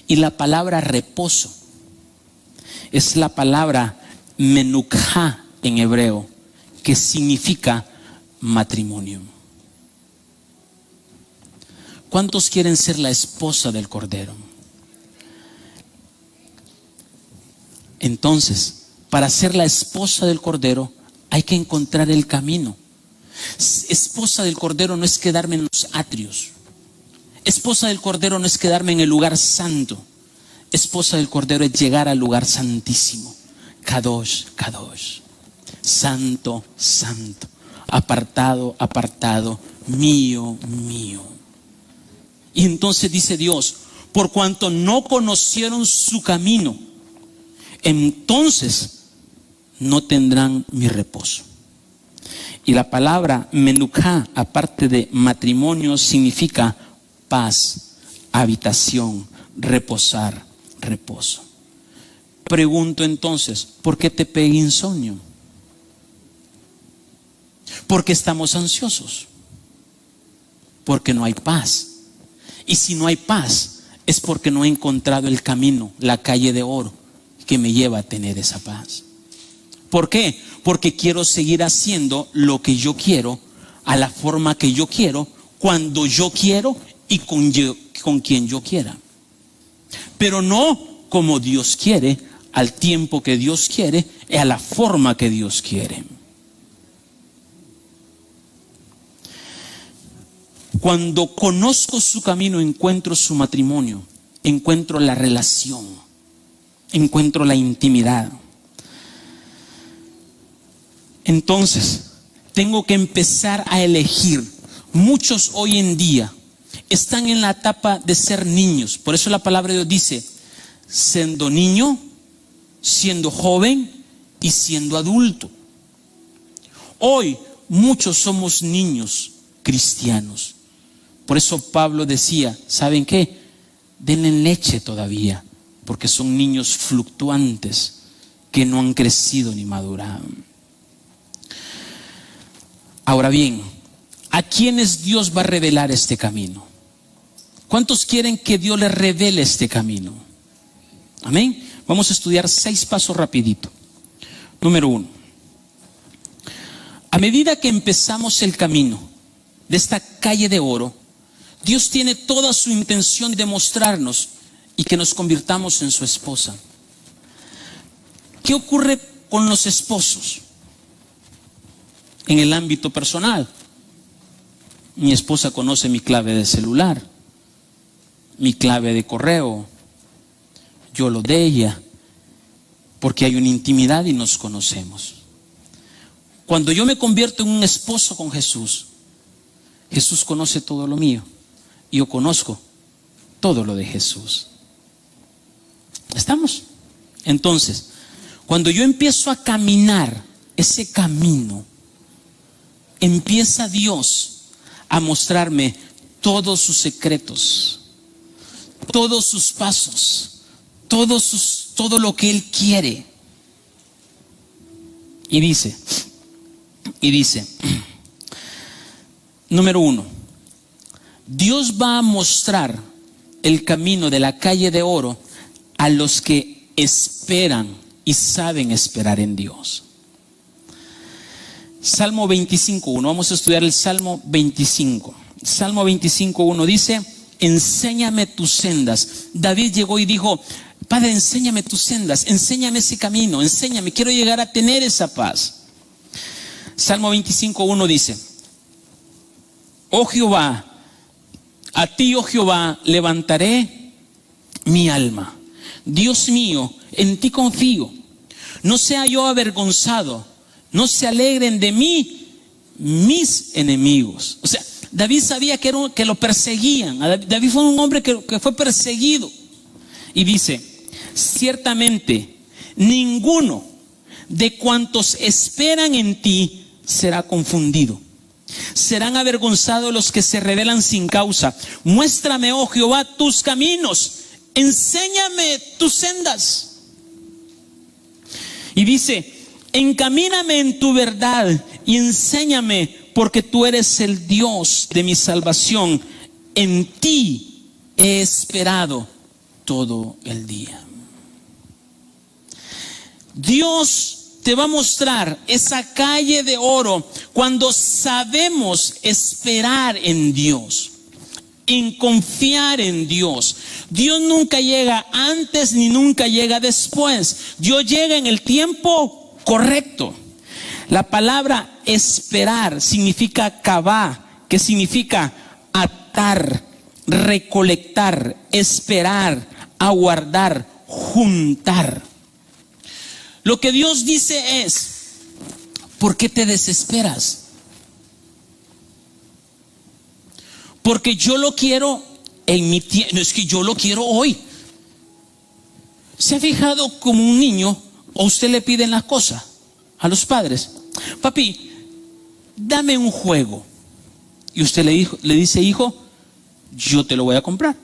Y la palabra reposo es la palabra menukha en hebreo, que significa matrimonio. ¿Cuántos quieren ser la esposa del Cordero? Entonces, para ser la esposa del Cordero hay que encontrar el camino. Esposa del Cordero no es quedarme en los atrios. Esposa del Cordero no es quedarme en el lugar santo. Esposa del Cordero es llegar al lugar santísimo. Kadosh, Kadosh. Santo, santo. Apartado, apartado. Mío, mío. Y entonces dice Dios: por cuanto no conocieron su camino, entonces no tendrán mi reposo. Y la palabra menukha, aparte de matrimonio, significa paz, habitación, reposar, reposo. Pregunto entonces, ¿por qué te pega insomnio? Porque estamos ansiosos, porque no hay paz. Y si no hay paz, es porque no he encontrado el camino, la calle de oro que me lleva a tener esa paz. ¿Por qué? Porque quiero seguir haciendo lo que yo quiero, a la forma que yo quiero, cuando yo quiero y con quien yo quiera. Pero no como Dios quiere, al tiempo que Dios quiere y a la forma que Dios quiere. Cuando conozco su camino, encuentro su matrimonio, encuentro la relación, encuentro la intimidad. Entonces, tengo que empezar a elegir. Muchos hoy en día están en la etapa de ser niños. Por eso la palabra de Dios dice: siendo niño, siendo joven y siendo adulto. Hoy muchos somos niños cristianos. Por eso Pablo decía: ¿saben qué? Denle leche todavía, porque son niños fluctuantes que no han crecido ni madurado. Ahora bien, ¿a quiénes Dios va a revelar este camino? ¿Cuántos quieren que Dios les revele este camino? Amén. Vamos a estudiar 6 pasos rapidito. Número 1. A medida que empezamos el camino de esta calle de oro, Dios tiene toda su intención de mostrarnos y que nos convirtamos en su esposa. ¿Qué ocurre con los esposos? En el ámbito personal, mi esposa conoce mi clave de celular, mi clave de correo, yo lo de ella, porque hay una intimidad y nos conocemos. Cuando yo me convierto en un esposo con Jesús, Jesús conoce todo lo mío y yo conozco todo lo de Jesús. ¿Estamos? Entonces, cuando yo empiezo a caminar ese camino, empieza Dios a mostrarme todos sus secretos, todos sus pasos, todo lo que Él quiere. Y dice, número 1, Dios va a mostrar el camino de la calle de oro a los que esperan y saben esperar en Dios. Salmo 25:1, vamos a estudiar el Salmo 25. Salmo 25:1 dice: enséñame tus sendas. David llegó y dijo: Padre, enséñame tus sendas, enséñame ese camino, enséñame, quiero llegar a tener esa paz. Salmo 25:1 dice: oh Jehová, a ti, oh Jehová, levantaré mi alma. Dios mío, en ti confío. No sea yo avergonzado, no se alegren de mí mis enemigos. O sea, David sabía que lo perseguían. David fue un hombre que fue perseguido. Y dice: ciertamente ninguno de cuantos esperan en ti será confundido. Serán avergonzados los que se rebelan sin causa. Muéstrame, oh Jehová, tus caminos. Enséñame tus sendas. Y dice: encamíname en tu verdad y enséñame, porque tú eres el Dios de mi salvación. En ti he esperado todo el día. Dios te va a mostrar esa calle de oro cuando sabemos esperar en Dios, en confiar en Dios. Dios nunca llega antes ni nunca llega después. Dios llega en el tiempo correcto. La palabra esperar significa kavá, que significa atar, recolectar, esperar, aguardar, juntar. Lo que Dios dice es: ¿por qué te desesperas? Porque yo lo quiero en mi tiempo. No, es que yo lo quiero hoy. ¿Se ha fijado como un niño, o usted le piden las cosas a los padres? Papi, dame un juego. Y usted le dice: hijo, yo te lo voy a comprar.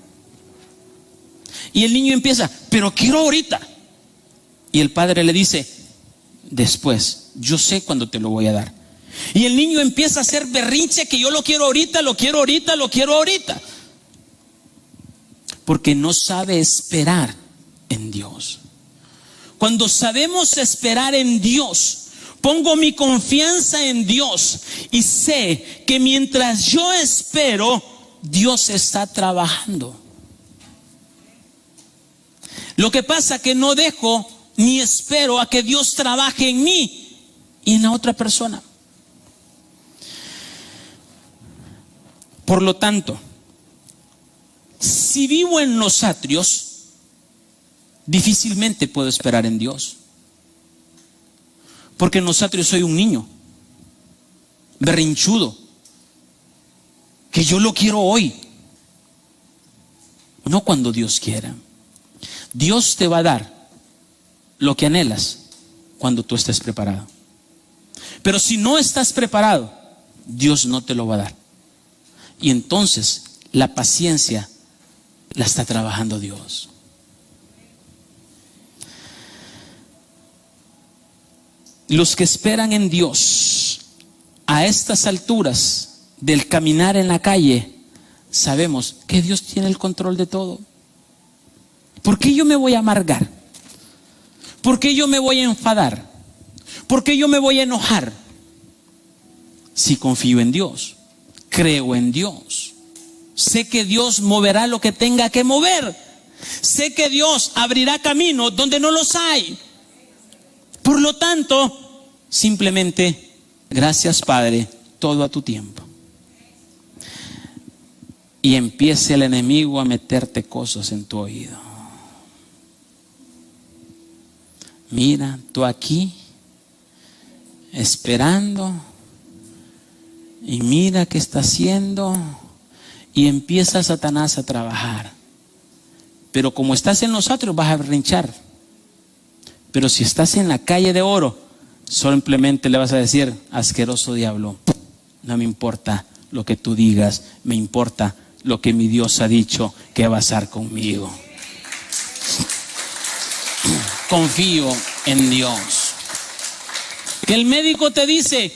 Y el niño empieza: pero quiero ahorita. Y el padre le dice: después, yo sé cuándo te lo voy a dar. Y el niño empieza a hacer berrinche: que yo lo quiero ahorita, lo quiero ahorita, lo quiero ahorita. Porque no sabe esperar en Dios. Cuando sabemos esperar en Dios, pongo mi confianza en Dios y sé que mientras yo espero, Dios está trabajando. Lo que pasa es que no dejo ni espero a que Dios trabaje en mí y en la otra persona. Por lo tanto, si vivo en los atrios, difícilmente puedo esperar en Dios. Porque en los atrios soy un niño berrinchudo, que yo lo quiero hoy, no cuando Dios quiera. Dios te va a dar lo que anhelas cuando tú estés preparado. Pero si no estás preparado, Dios no te lo va a dar. Y entonces la paciencia la está trabajando Dios. Los que esperan en Dios a estas alturas del caminar en la calle, sabemos que Dios tiene el control de todo. ¿Por qué yo me voy a amargar? ¿Por qué yo me voy a enfadar? ¿Por qué yo me voy a enojar? Si confío en Dios, creo en Dios, sé que Dios moverá lo que tenga que mover, sé que Dios abrirá caminos donde no los hay. Por lo tanto, simplemente, gracias Padre, todo a tu tiempo. Y empiece el enemigo a meterte cosas en tu oído. Mira, tú aquí, esperando, y mira qué está haciendo, y empieza Satanás a trabajar. Pero como estás en los atrios vas a berrinchar. Pero si estás en la calle de oro, simplemente le vas a decir: asqueroso diablo, no me importa lo que tú digas, me importa lo que mi Dios ha dicho que va a estar conmigo. Confío en Dios. Que el médico te dice,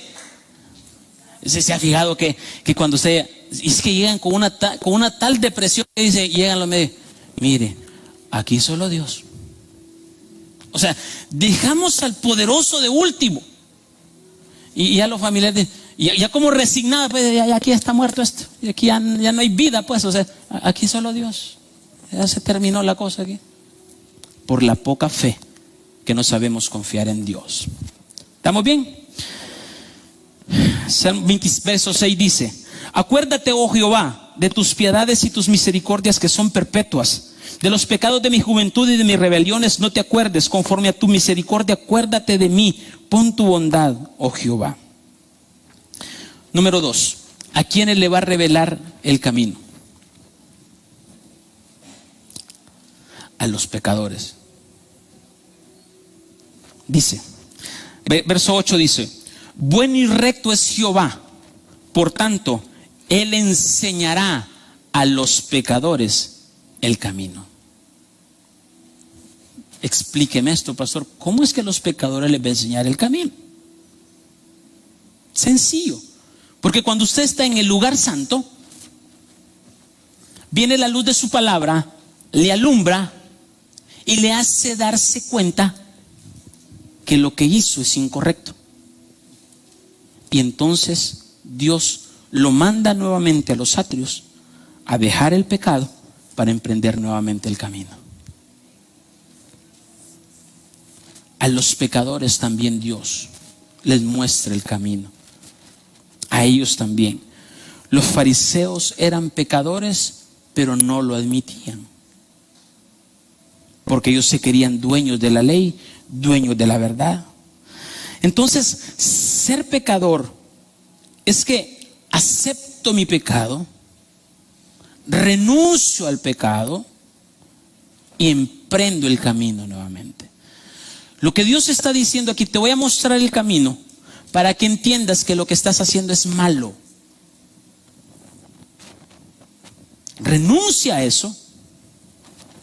se ha fijado que cuando usted, es que llegan con una tal depresión, que dice, llegan los médicos, mire, aquí solo Dios. O sea, dejamos al poderoso de último. Y ya los familiares, ya como resignados, pues ya aquí está muerto esto, y aquí ya no hay vida, pues, o sea, aquí solo Dios. Ya se terminó la cosa aquí. Por la poca fe que no sabemos confiar en Dios. ¿Estamos bien? Salmo 20, verso 6 dice: acuérdate, oh Jehová, de tus piedades y tus misericordias que son perpetuas. De los pecados de mi juventud y de mis rebeliones no te acuerdes. Conforme a tu misericordia, acuérdate de mí. Pon tu bondad, oh Jehová. Número 2. ¿A quiénes le va a revelar el camino? A los pecadores. Dice, verso 8 dice: bueno y recto es Jehová, por tanto, Él enseñará a los pecadores el camino. Explíqueme esto, pastor. ¿Cómo es que a los pecadores les va a enseñar el camino? Sencillo. Porque cuando usted está en el lugar santo, viene la luz de su palabra, le alumbra y le hace darse cuenta que lo que hizo es incorrecto. Y entonces Dios lo manda nuevamente a los atrios a dejar el pecado para emprender nuevamente el camino. A los pecadores también Dios les muestra el camino. A ellos también. Los fariseos eran pecadores, pero no lo admitían. Porque ellos se querían dueños de la ley, dueños de la verdad. Entonces, ser pecador es que acepto mi pecado, renuncio al pecado y emprendo el camino nuevamente. Lo que Dios está diciendo aquí, te voy a mostrar el camino para que entiendas que lo que estás haciendo es malo. Renuncia a eso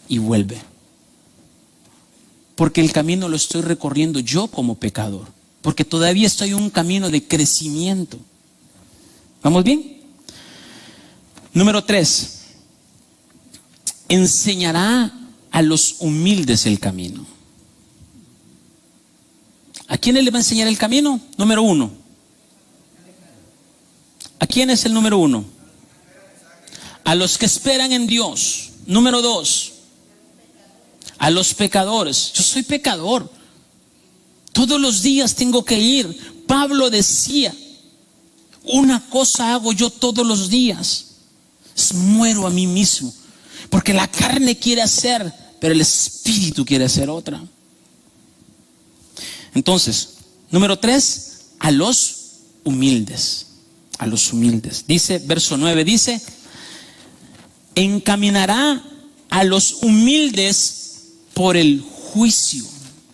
y vuelve. Porque el camino lo estoy recorriendo yo como pecador. Porque todavía estoy en un camino de crecimiento. ¿Vamos bien? Número 3. Enseñará a los humildes el camino. ¿A quiénes le va a enseñar el camino? Número 1. ¿A quién es el número 1? A los que esperan en Dios. Número 2. A los pecadores. Yo soy pecador. Todos los días tengo que ir. Pablo decía, una cosa hago yo todos los días. Muero a mí mismo. Porque la carne quiere hacer, pero el espíritu quiere hacer otra. Entonces, número 3, a los humildes. A los humildes. Dice, verso 9, dice, encaminará a los humildes por el juicio.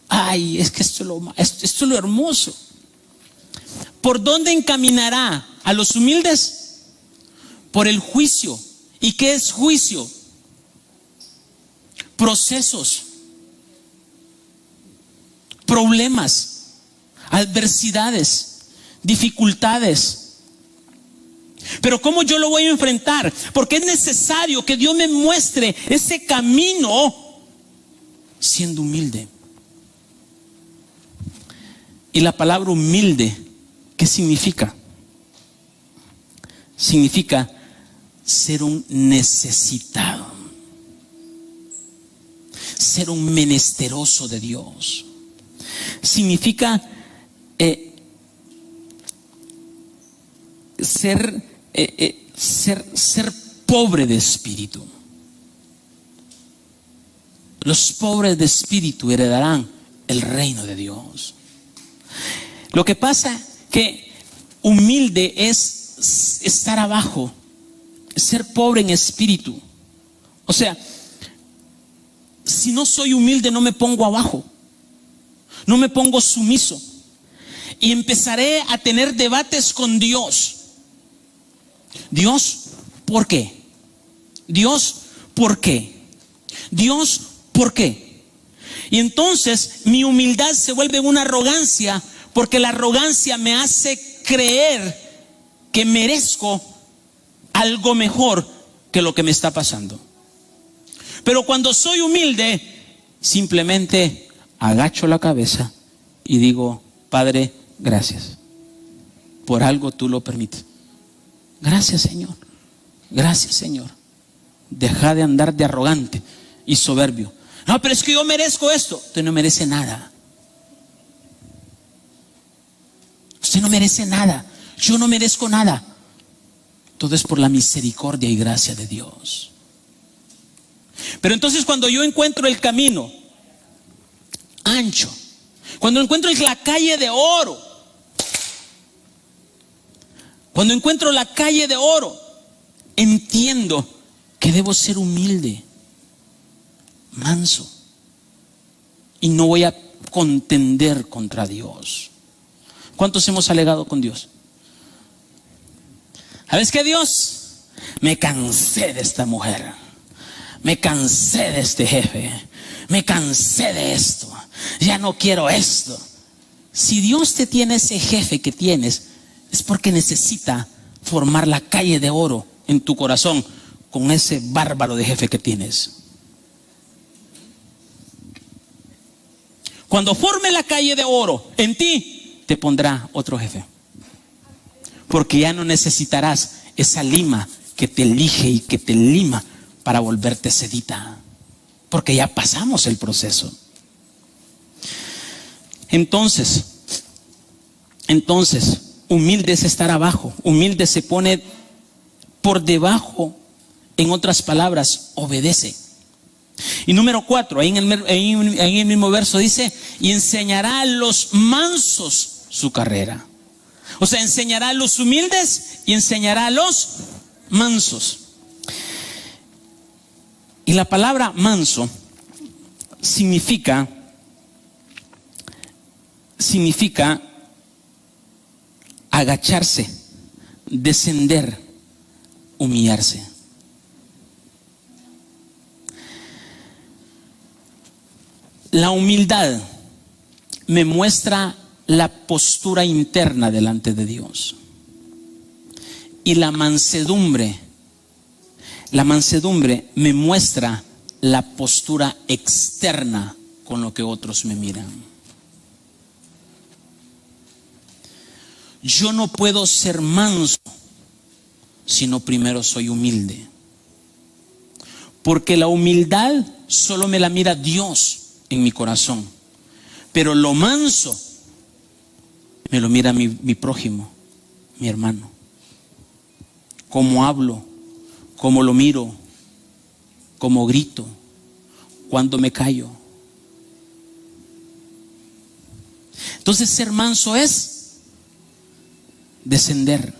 Ay, es que esto es lo hermoso. ¿Por dónde encaminará a los humildes? Por el juicio. ¿Y qué es juicio? Procesos, problemas, adversidades, dificultades. Pero ¿cómo yo lo voy a enfrentar? Porque es necesario que Dios me muestre ese camino siendo humilde. Y la palabra humilde, ¿qué significa? Significa ser un necesitado, ser un menesteroso de Dios. Significa ser pobre de espíritu. Los pobres de espíritu heredarán el reino de Dios. Lo que pasa que humilde es estar abajo, ser pobre en espíritu. O sea, si no soy humilde, no me pongo abajo, no me pongo sumiso, y empezaré a tener debates con Dios. Dios, ¿por qué? Dios, ¿por qué? Dios, ¿por qué? Y entonces mi humildad se vuelve una arrogancia, porque la arrogancia me hace creer que merezco algo mejor que lo que me está pasando. Pero cuando soy humilde, simplemente agacho la cabeza y digo: Padre, gracias. Por algo tú lo permites. Gracias, Señor. Gracias, Señor. Deja de andar de arrogante y soberbio. No, pero es que yo merezco esto. Usted no merece nada. Usted no merece nada. Yo no merezco nada. Todo es por la misericordia y gracia de Dios. Pero entonces, cuando yo encuentro el camino ancho, cuando encuentro la calle de oro, cuando encuentro la calle de oro, entiendo que debo ser humilde, manso, y no voy a contender contra Dios. ¿Cuántos hemos alegado con Dios? ¿Sabes qué, Dios? Me cansé de esta mujer, me cansé de este jefe, me cansé de esto, ya no quiero esto. Si Dios te tiene ese jefe que tienes, es porque necesita formar la calle de oro en tu corazón con ese bárbaro de jefe que tienes. Cuando forme la calle de oro en ti, te pondrá otro jefe, porque ya no necesitarás esa lima que te elige y que te lima para volverte sedita, porque ya pasamos el proceso. Entonces, humilde es estar abajo, humilde se pone por debajo. En otras palabras, obedece. Y número 4, ahí en el mismo verso dice: y enseñará a los mansos su carrera. O sea, enseñará a los humildes y enseñará a los mansos. Y la palabra manso significa agacharse, descender, humillarse. La humildad me muestra la postura interna delante de Dios. Y la mansedumbre me muestra la postura externa con lo que otros me miran. Yo no puedo ser manso si no primero soy humilde. Porque la humildad solo me la mira Dios en mi corazón. Pero lo manso me lo mira mi prójimo, mi hermano. Cómo hablo, cómo lo miro, cómo grito, cuando me callo. Entonces, ser manso es descender.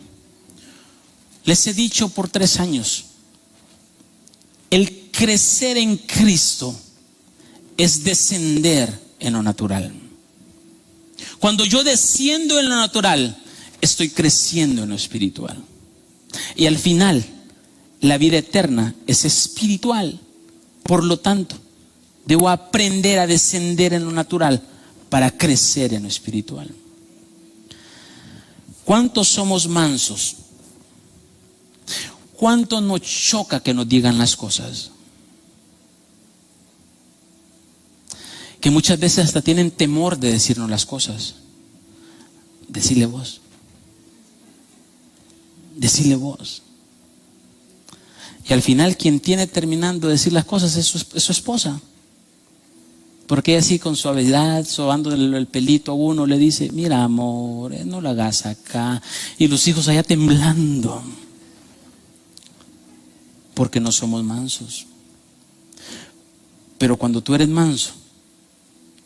Les he dicho por 3 años, el crecer en Cristo es descender en lo natural. Cuando yo desciendo en lo natural, estoy creciendo en lo espiritual. Y al final, la vida eterna es espiritual. Por lo tanto, debo aprender a descender en lo natural para crecer en lo espiritual. ¿Cuántos somos mansos? ¿Cuánto nos choca que nos digan las cosas? Que muchas veces hasta tienen temor de decirnos las cosas. Decile vos. Decile vos. Y al final quien tiene terminando de decir las cosas es su esposa. Porque ella así con suavidad, sobando el pelito a uno, le dice: mira amor, no lo hagas acá. Y los hijos allá temblando. Porque no somos mansos. Pero cuando tú eres manso,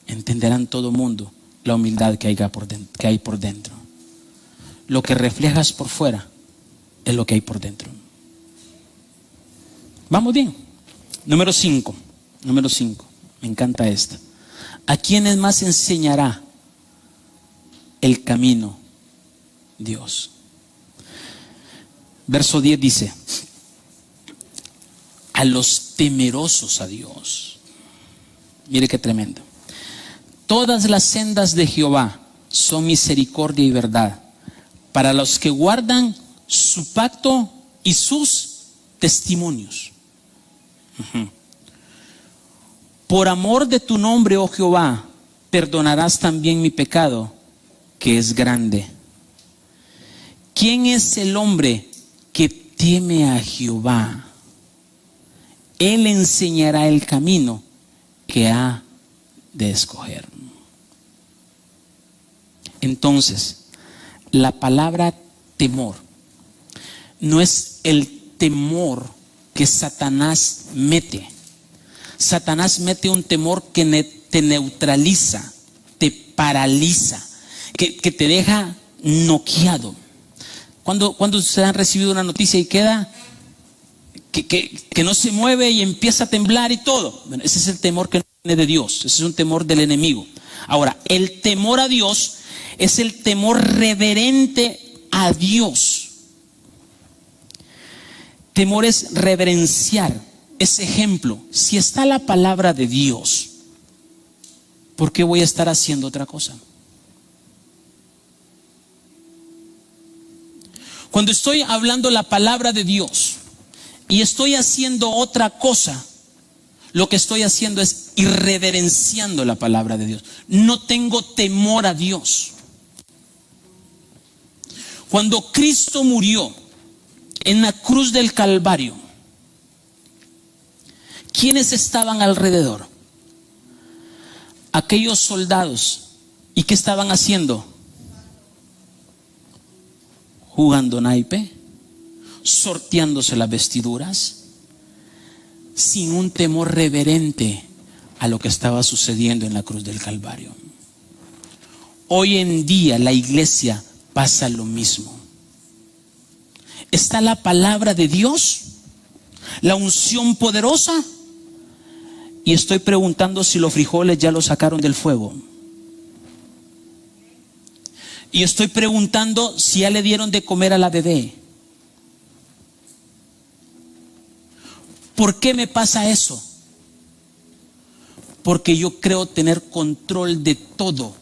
entenderán todo mundo la humildad que hay por dentro. Lo que reflejas por fuera es lo que hay por dentro. Vamos bien. Número 5. Me encanta esta. ¿A quiénes más enseñará el camino Dios? Verso 10 dice: a los temerosos a Dios. Mire qué tremendo. Todas las sendas de Jehová son misericordia y verdad para los que guardan su pacto y sus testimonios. Por amor de tu nombre, oh Jehová, perdonarás también mi pecado, que es grande. ¿Quién es el hombre que teme a Jehová? Él enseñará el camino que ha de escoger. Entonces, la palabra temor no es el temor que Satanás mete. Satanás mete un temor que te neutraliza, te paraliza, que te deja noqueado. Cuando ustedes han recibido una noticia y queda que no se mueve y empieza a temblar y todo. Bueno, ese es el temor que no viene de Dios, ese es un temor del enemigo. Ahora, el temor a Dios es el temor reverente a Dios. Temor es reverenciar. Es ejemplo. Si está la palabra de Dios, ¿por qué voy a estar haciendo otra cosa? Cuando estoy hablando la palabra de Dios y estoy haciendo otra cosa, lo que estoy haciendo es irreverenciando la palabra de Dios. No tengo temor a Dios. Cuando Cristo murió en la cruz del Calvario, ¿quiénes estaban alrededor? Aquellos soldados. ¿Y qué estaban haciendo? Jugando naipe, sorteándose las vestiduras, sin un temor reverente a lo que estaba sucediendo en la cruz del Calvario. Hoy en día la iglesia pasa lo mismo. Está la palabra de Dios, la unción poderosa, y estoy preguntando si los frijoles ya los sacaron del fuego. Y estoy preguntando si ya le dieron de comer a la bebé. ¿Por qué me pasa eso? Porque yo creo tener control de todo.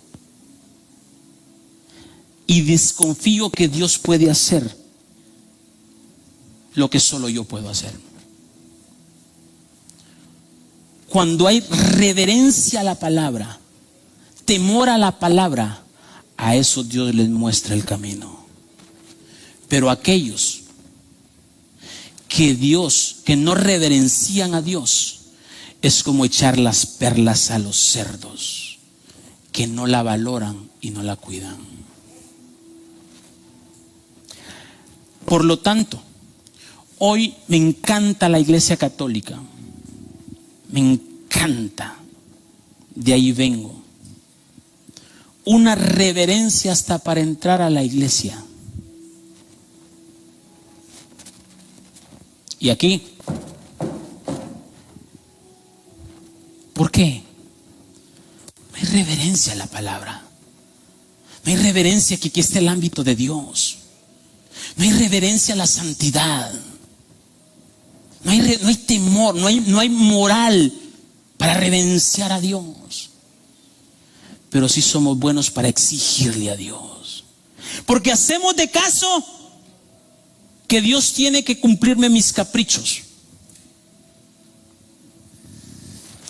Y desconfío que Dios puede hacer lo que solo yo puedo hacer. Cuando hay reverencia a la palabra, temor a la palabra, a eso Dios les muestra el camino. Pero aquellos que no reverencian a Dios, es como echar las perlas a los cerdos, que no la valoran y no la cuidan. Por lo tanto, hoy me encanta la Iglesia Católica. Me encanta. De ahí vengo. Una reverencia hasta para entrar a la iglesia. Y aquí, ¿por qué? No hay reverencia a la palabra. No hay reverencia que aquí esté el ámbito de Dios. No hay reverencia a la santidad. No hay temor, no hay moral para reverenciar a Dios. Pero sí somos buenos para exigirle a Dios. Porque hacemos de caso que Dios tiene que cumplirme mis caprichos.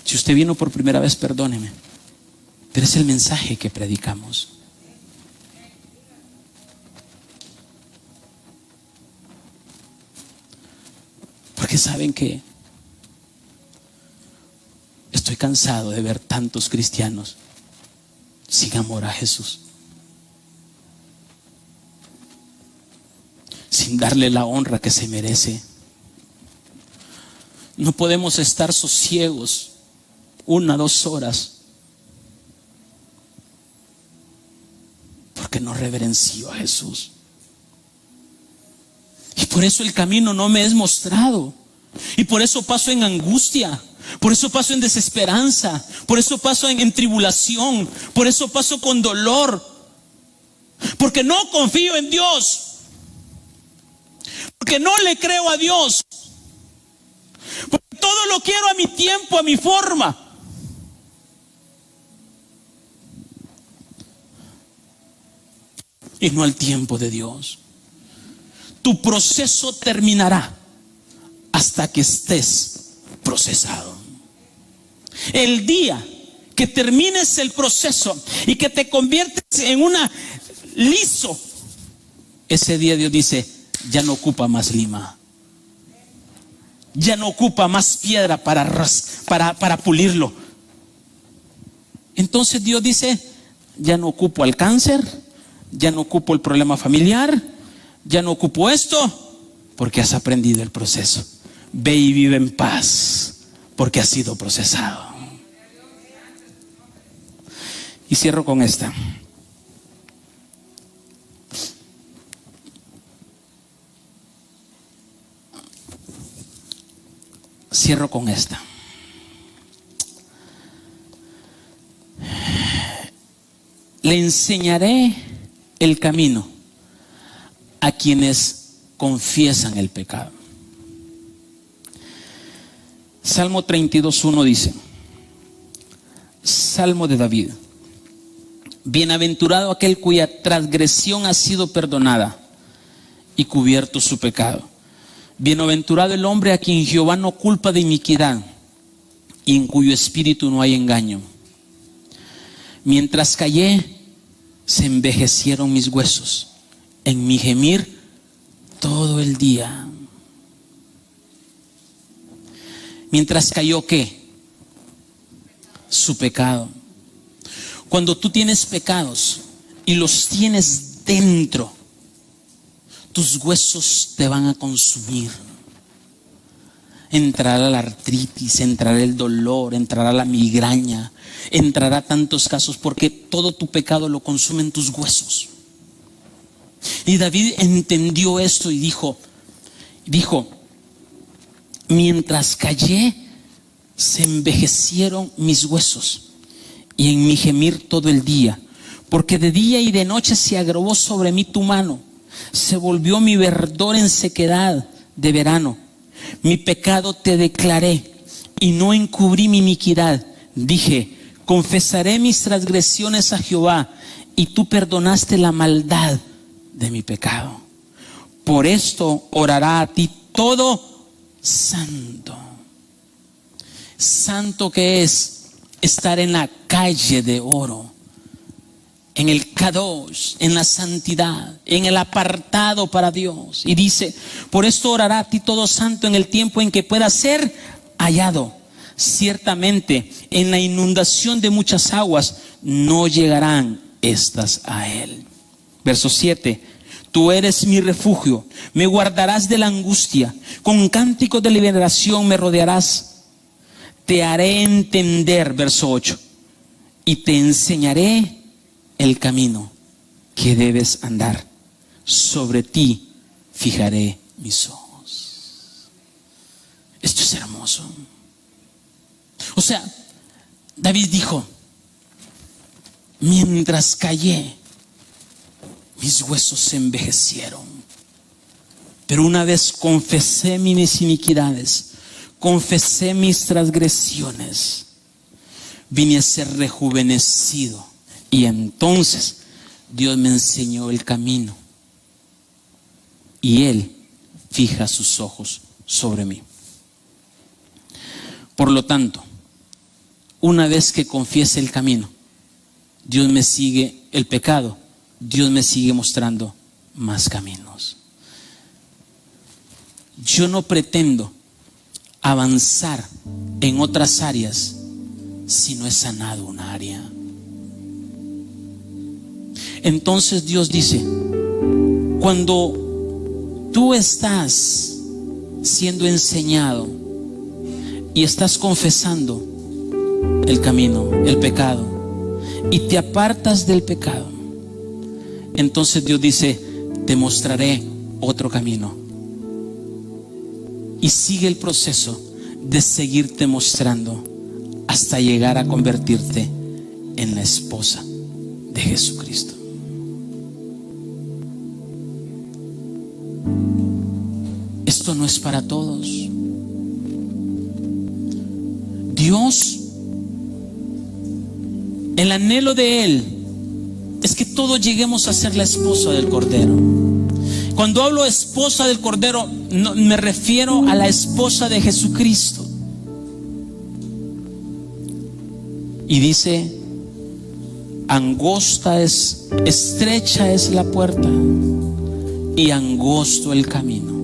Si usted vino por primera vez, perdóneme, pero es el mensaje que predicamos. Porque saben que estoy cansado de ver tantos cristianos sin amor a Jesús, sin darle la honra que se merece. No podemos estar sosiegos 1 o 2 horas porque no reverencio a Jesús. Y por eso el camino no me es mostrado. Y por eso paso en angustia. Por eso paso en desesperanza. Por eso paso en tribulación. Por eso paso con dolor. Porque no confío en Dios. Porque no le creo a Dios. Porque todo lo quiero a mi tiempo, a mi forma. Y no al tiempo de Dios. Tu proceso terminará hasta que estés procesado. El día que termines el proceso y que te conviertes en una liso, ese día Dios dice, ya no ocupa más lima, ya no ocupa más piedra para pulirlo. Entonces Dios dice, ya no ocupo el cáncer, ya no ocupo el problema familiar, ya no ocupo esto, porque has aprendido el proceso. Ve y vive en paz, porque has sido procesado. Y cierro con esta. Cierro con esta. Le enseñaré el camino a quienes confiesan el pecado. Salmo 32:1 dice, Salmo de David: bienaventurado aquel cuya transgresión ha sido perdonada y cubierto su pecado. Bienaventurado el hombre a quien Jehová no culpa de iniquidad y en cuyo espíritu no hay engaño. Mientras callé, se envejecieron mis huesos en mi gemir todo el día. Mientras cayó, ¿qué? Su pecado. Cuando tú tienes pecados y los tienes dentro, tus huesos te van a consumir. Entrará la artritis, entrará el dolor, entrará la migraña, entrará tantos casos porque todo tu pecado lo consumen tus huesos. Y David entendió esto y dijo, mientras callé, se envejecieron mis huesos y en mi gemir todo el día, porque de día y de noche se agravó sobre mí tu mano, se volvió mi verdor en sequedad de verano. Mi pecado te declaré y no encubrí mi iniquidad. Dije, confesaré mis transgresiones a Jehová, y tú perdonaste la maldad de mi pecado. Por esto orará a ti todo santo. Santo que es estar en la calle de oro, en el Kadosh, en la santidad, en el apartado para Dios. Y dice, por esto orará a ti todo santo en el tiempo en que pueda ser hallado. Ciertamente en la inundación de muchas aguas no llegarán estas a él. Verso 7. Tú eres mi refugio, me guardarás de la angustia, con cánticos de liberación me rodearás. Te haré entender, verso 8, y te enseñaré el camino que debes andar. Sobre ti fijaré mis ojos. Esto es hermoso. O sea, David dijo, mientras callé, mis huesos se envejecieron. Pero una vez confesé mis iniquidades, confesé mis transgresiones, vine a ser rejuvenecido. Y entonces Dios me enseñó el camino y Él fija sus ojos sobre mí. Por lo tanto, una vez que confiese el camino, Dios me sigue el pecado, Dios me sigue mostrando más caminos. Yo no pretendo avanzar en otras áreas si no he sanado una área. Entonces Dios dice, cuando tú estás siendo enseñado y estás confesando el camino, el pecado, y te apartas del pecado, entonces Dios dice, te mostraré otro camino. Y sigue el proceso de seguirte mostrando hasta llegar a convertirte en la esposa de Jesucristo. Esto no es para todos. Dios, el anhelo de Él es que todos lleguemos a ser la esposa del Cordero. Cuando hablo esposa del Cordero, no, me refiero a la esposa de Jesucristo. Y dice, angosta es, estrecha es la puerta y angosto el camino.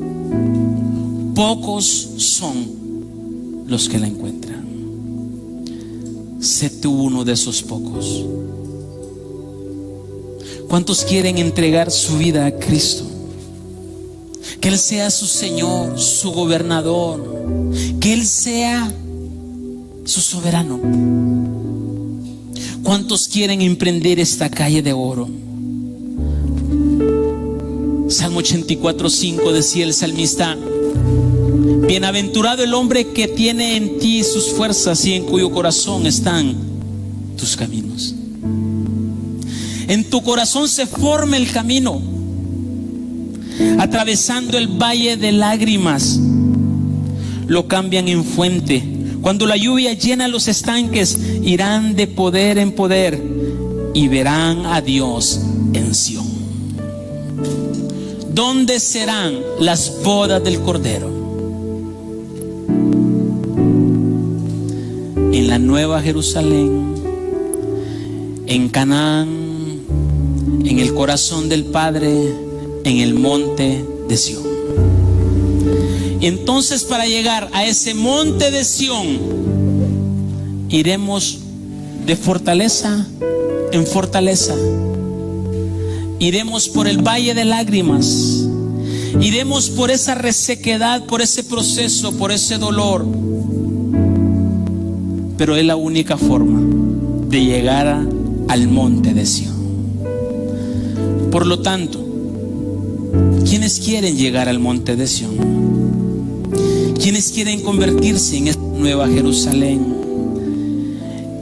Pocos son los que la encuentran. Sé tú uno de esos pocos. ¿Cuántos quieren entregar su vida a Cristo? Que Él sea su Señor, su gobernador, que Él sea su soberano. ¿Cuántos quieren emprender esta calle de oro? Salmo 84:5 decía el salmista, bienaventurado el hombre que tiene en ti sus fuerzas y en cuyo corazón están tus caminos. En tu corazón se forma el camino, atravesando el valle de lágrimas, lo cambian en fuente. Cuando la lluvia llena los estanques, irán de poder en poder y verán a Dios en Sión. ¿Dónde serán las bodas del Cordero? En la Nueva Jerusalén, en Canaán, en el corazón del Padre, en el monte de Sión. Entonces, para llegar a ese monte de Sión, iremos de fortaleza en fortaleza. Iremos por el valle de lágrimas. Iremos por esa resequedad, por ese proceso, por ese dolor. Pero es la única forma de llegar al monte de Sión. Por lo tanto, ¿quiénes quieren llegar al monte de Sión? ¿Quiénes quieren convertirse en esta nueva Jerusalén?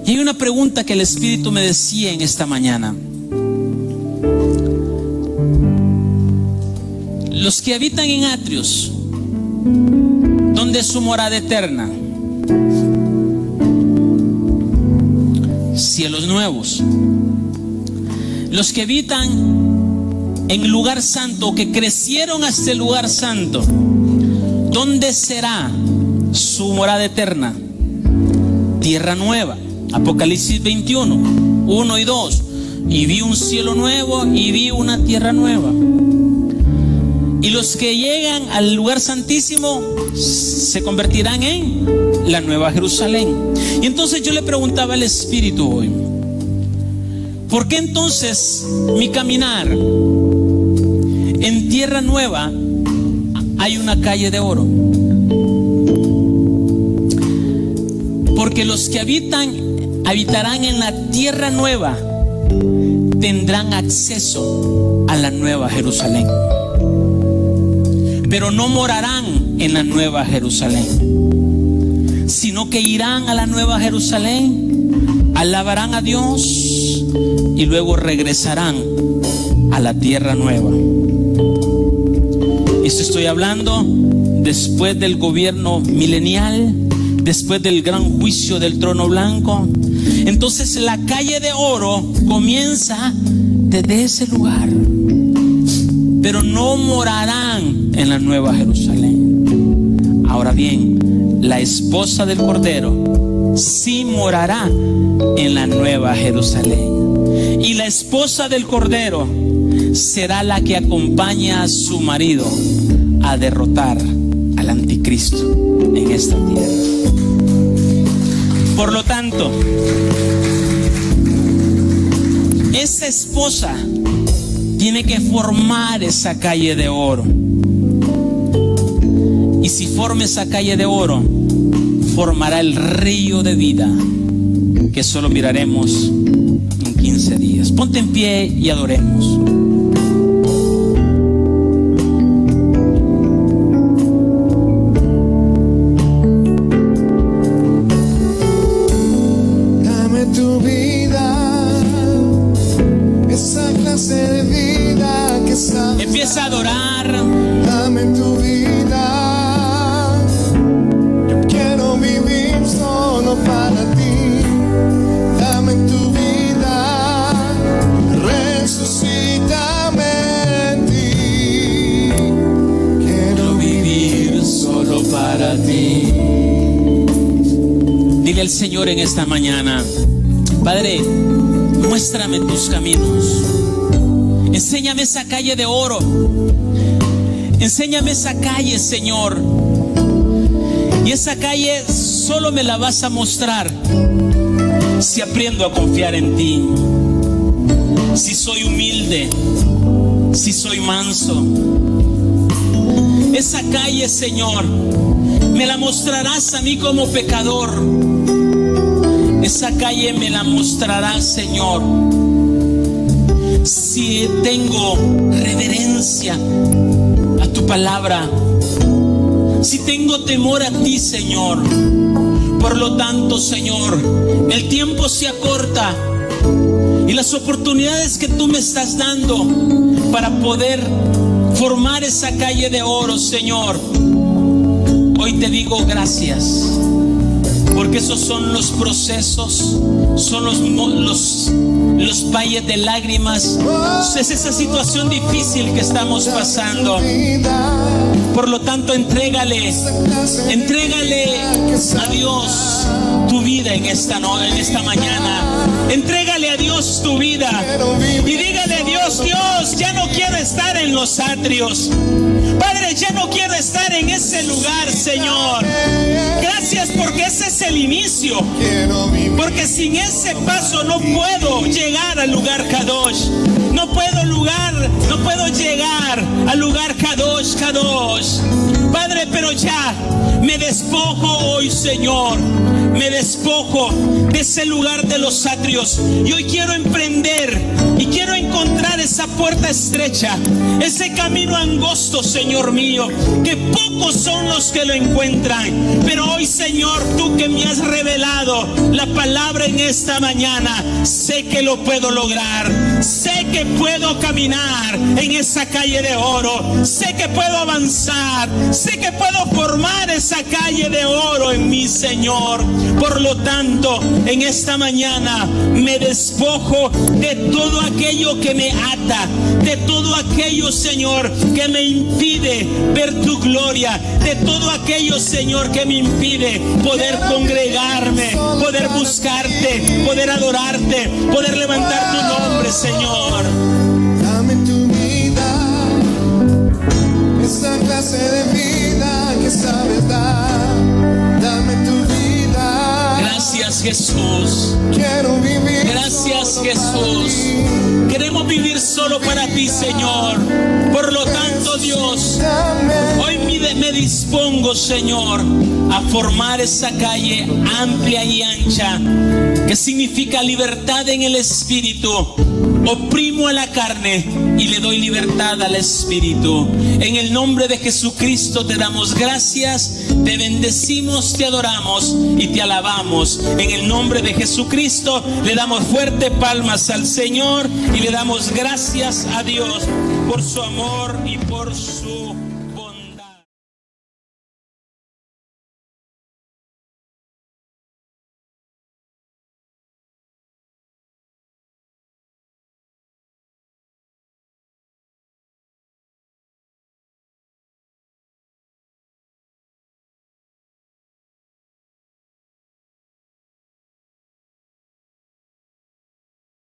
Y hay una pregunta que el Espíritu me decía en esta mañana. Los que habitan en atrios, ¿dónde es su morada eterna? Cielos nuevos. Los que habitan en lugar santo, que crecieron hasta el lugar santo, ¿dónde será su morada eterna? Tierra nueva. Apocalipsis 21, 1 y 2. Y vi un cielo nuevo y vi una tierra nueva. Y los que llegan al lugar santísimo se convertirán en la Nueva Jerusalén. Y entonces yo le preguntaba al Espíritu hoy, ¿por qué entonces mi caminar en tierra nueva hay una calle de oro? Porque los que habitarán en la tierra nueva tendrán acceso a la Nueva Jerusalén, pero no morarán en la Nueva Jerusalén, sino que irán a la Nueva Jerusalén, alabarán a Dios y luego regresarán a la tierra nueva. Esto estoy hablando después del gobierno milenial, después del gran juicio del trono blanco. Entonces la calle de oro comienza desde ese lugar, pero no morarán en la Nueva Jerusalén. Ahora bien, la esposa del Cordero sí morará en la Nueva Jerusalén. Y la esposa del Cordero será la que acompaña a su marido a derrotar al anticristo en esta tierra. Por lo tanto, esa esposa tiene que formar esa calle de oro. Y si forma esa calle de oro, formará el río de vida, que solo miraremos en 15 días. Ponte en pie y adoremos. Dame tu vida, esa clase de vida que sabes. Empieza a adorar. Dame tu vida, yo quiero vivir solo para ti. Dame tu vida, resucítame en ti. Quiero vivir solo para ti. Dile al Señor en esta mañana: Padre, muéstrame tus caminos. Enséñame esa calle de oro. Enséñame esa calle, Señor. Y esa calle solo me la vas a mostrar si aprendo a confiar en ti, si soy humilde, si soy manso. Esa calle, Señor, me la mostrarás a mí como pecador. Esa calle me la mostrarás, Señor, si tengo reverencia a tu palabra, si tengo temor a ti, Señor. Por lo tanto, Señor, el tiempo se acorta y las oportunidades que tú me estás dando para poder formar esa calle de oro, Señor, hoy te digo gracias, porque esos son los procesos, son los valles de lágrimas, es esa situación difícil que estamos pasando. Por lo tanto, entrégale a Dios tu vida en esta mañana. Entrégale a Dios tu vida y dígale a Dios: Dios, ya no quiero estar en los atrios. Padre, ya no quiero estar en ese lugar, Señor. Gracias, porque ese es el inicio. Porque sin ese paso no puedo llegar al lugar Kadosh. No puedo llegar al lugar Kadosh, Kadosh. Padre, pero ya me despojo hoy, Señor. Me despojo de ese lugar de los atrios. Y hoy quiero emprender y quiero encontrar esa puerta estrecha, ese camino angosto, Señor mío, que pocos son los que lo encuentran. Pero hoy, Señor, tú que me has revelado la palabra en esta mañana, sé que lo puedo lograr. Sé que puedo caminar en esa calle de oro. Sé que puedo avanzar. Sé que puedo formar esa calle de oro en mi Señor. Por lo tanto, en esta mañana me despojo de todo aquello que me ata, de todo aquello, Señor, que me impide ver tu gloria, de todo aquello, Señor, que me impide poder congregarme, poder buscarte, poder adorarte, poder levantar tu nombre, Señor. Dame tu vida, esa clase de vida que sabes dar. Dame tu vida. Gracias, Jesús. Quiero vivir. Gracias, Jesús. Queremos vivir solo para ti, Señor. Por lo tanto, Dios, hoy me dispongo, Señor, a formar esa calle amplia y ancha, que significa libertad en el espíritu. Oprimo a la carne y le doy libertad al espíritu. En el nombre de Jesucristo te damos gracias, te bendecimos, te adoramos y te alabamos. En el nombre de Jesucristo le damos fuerte palmas al Señor y le damos gracias a Dios por su amor y por su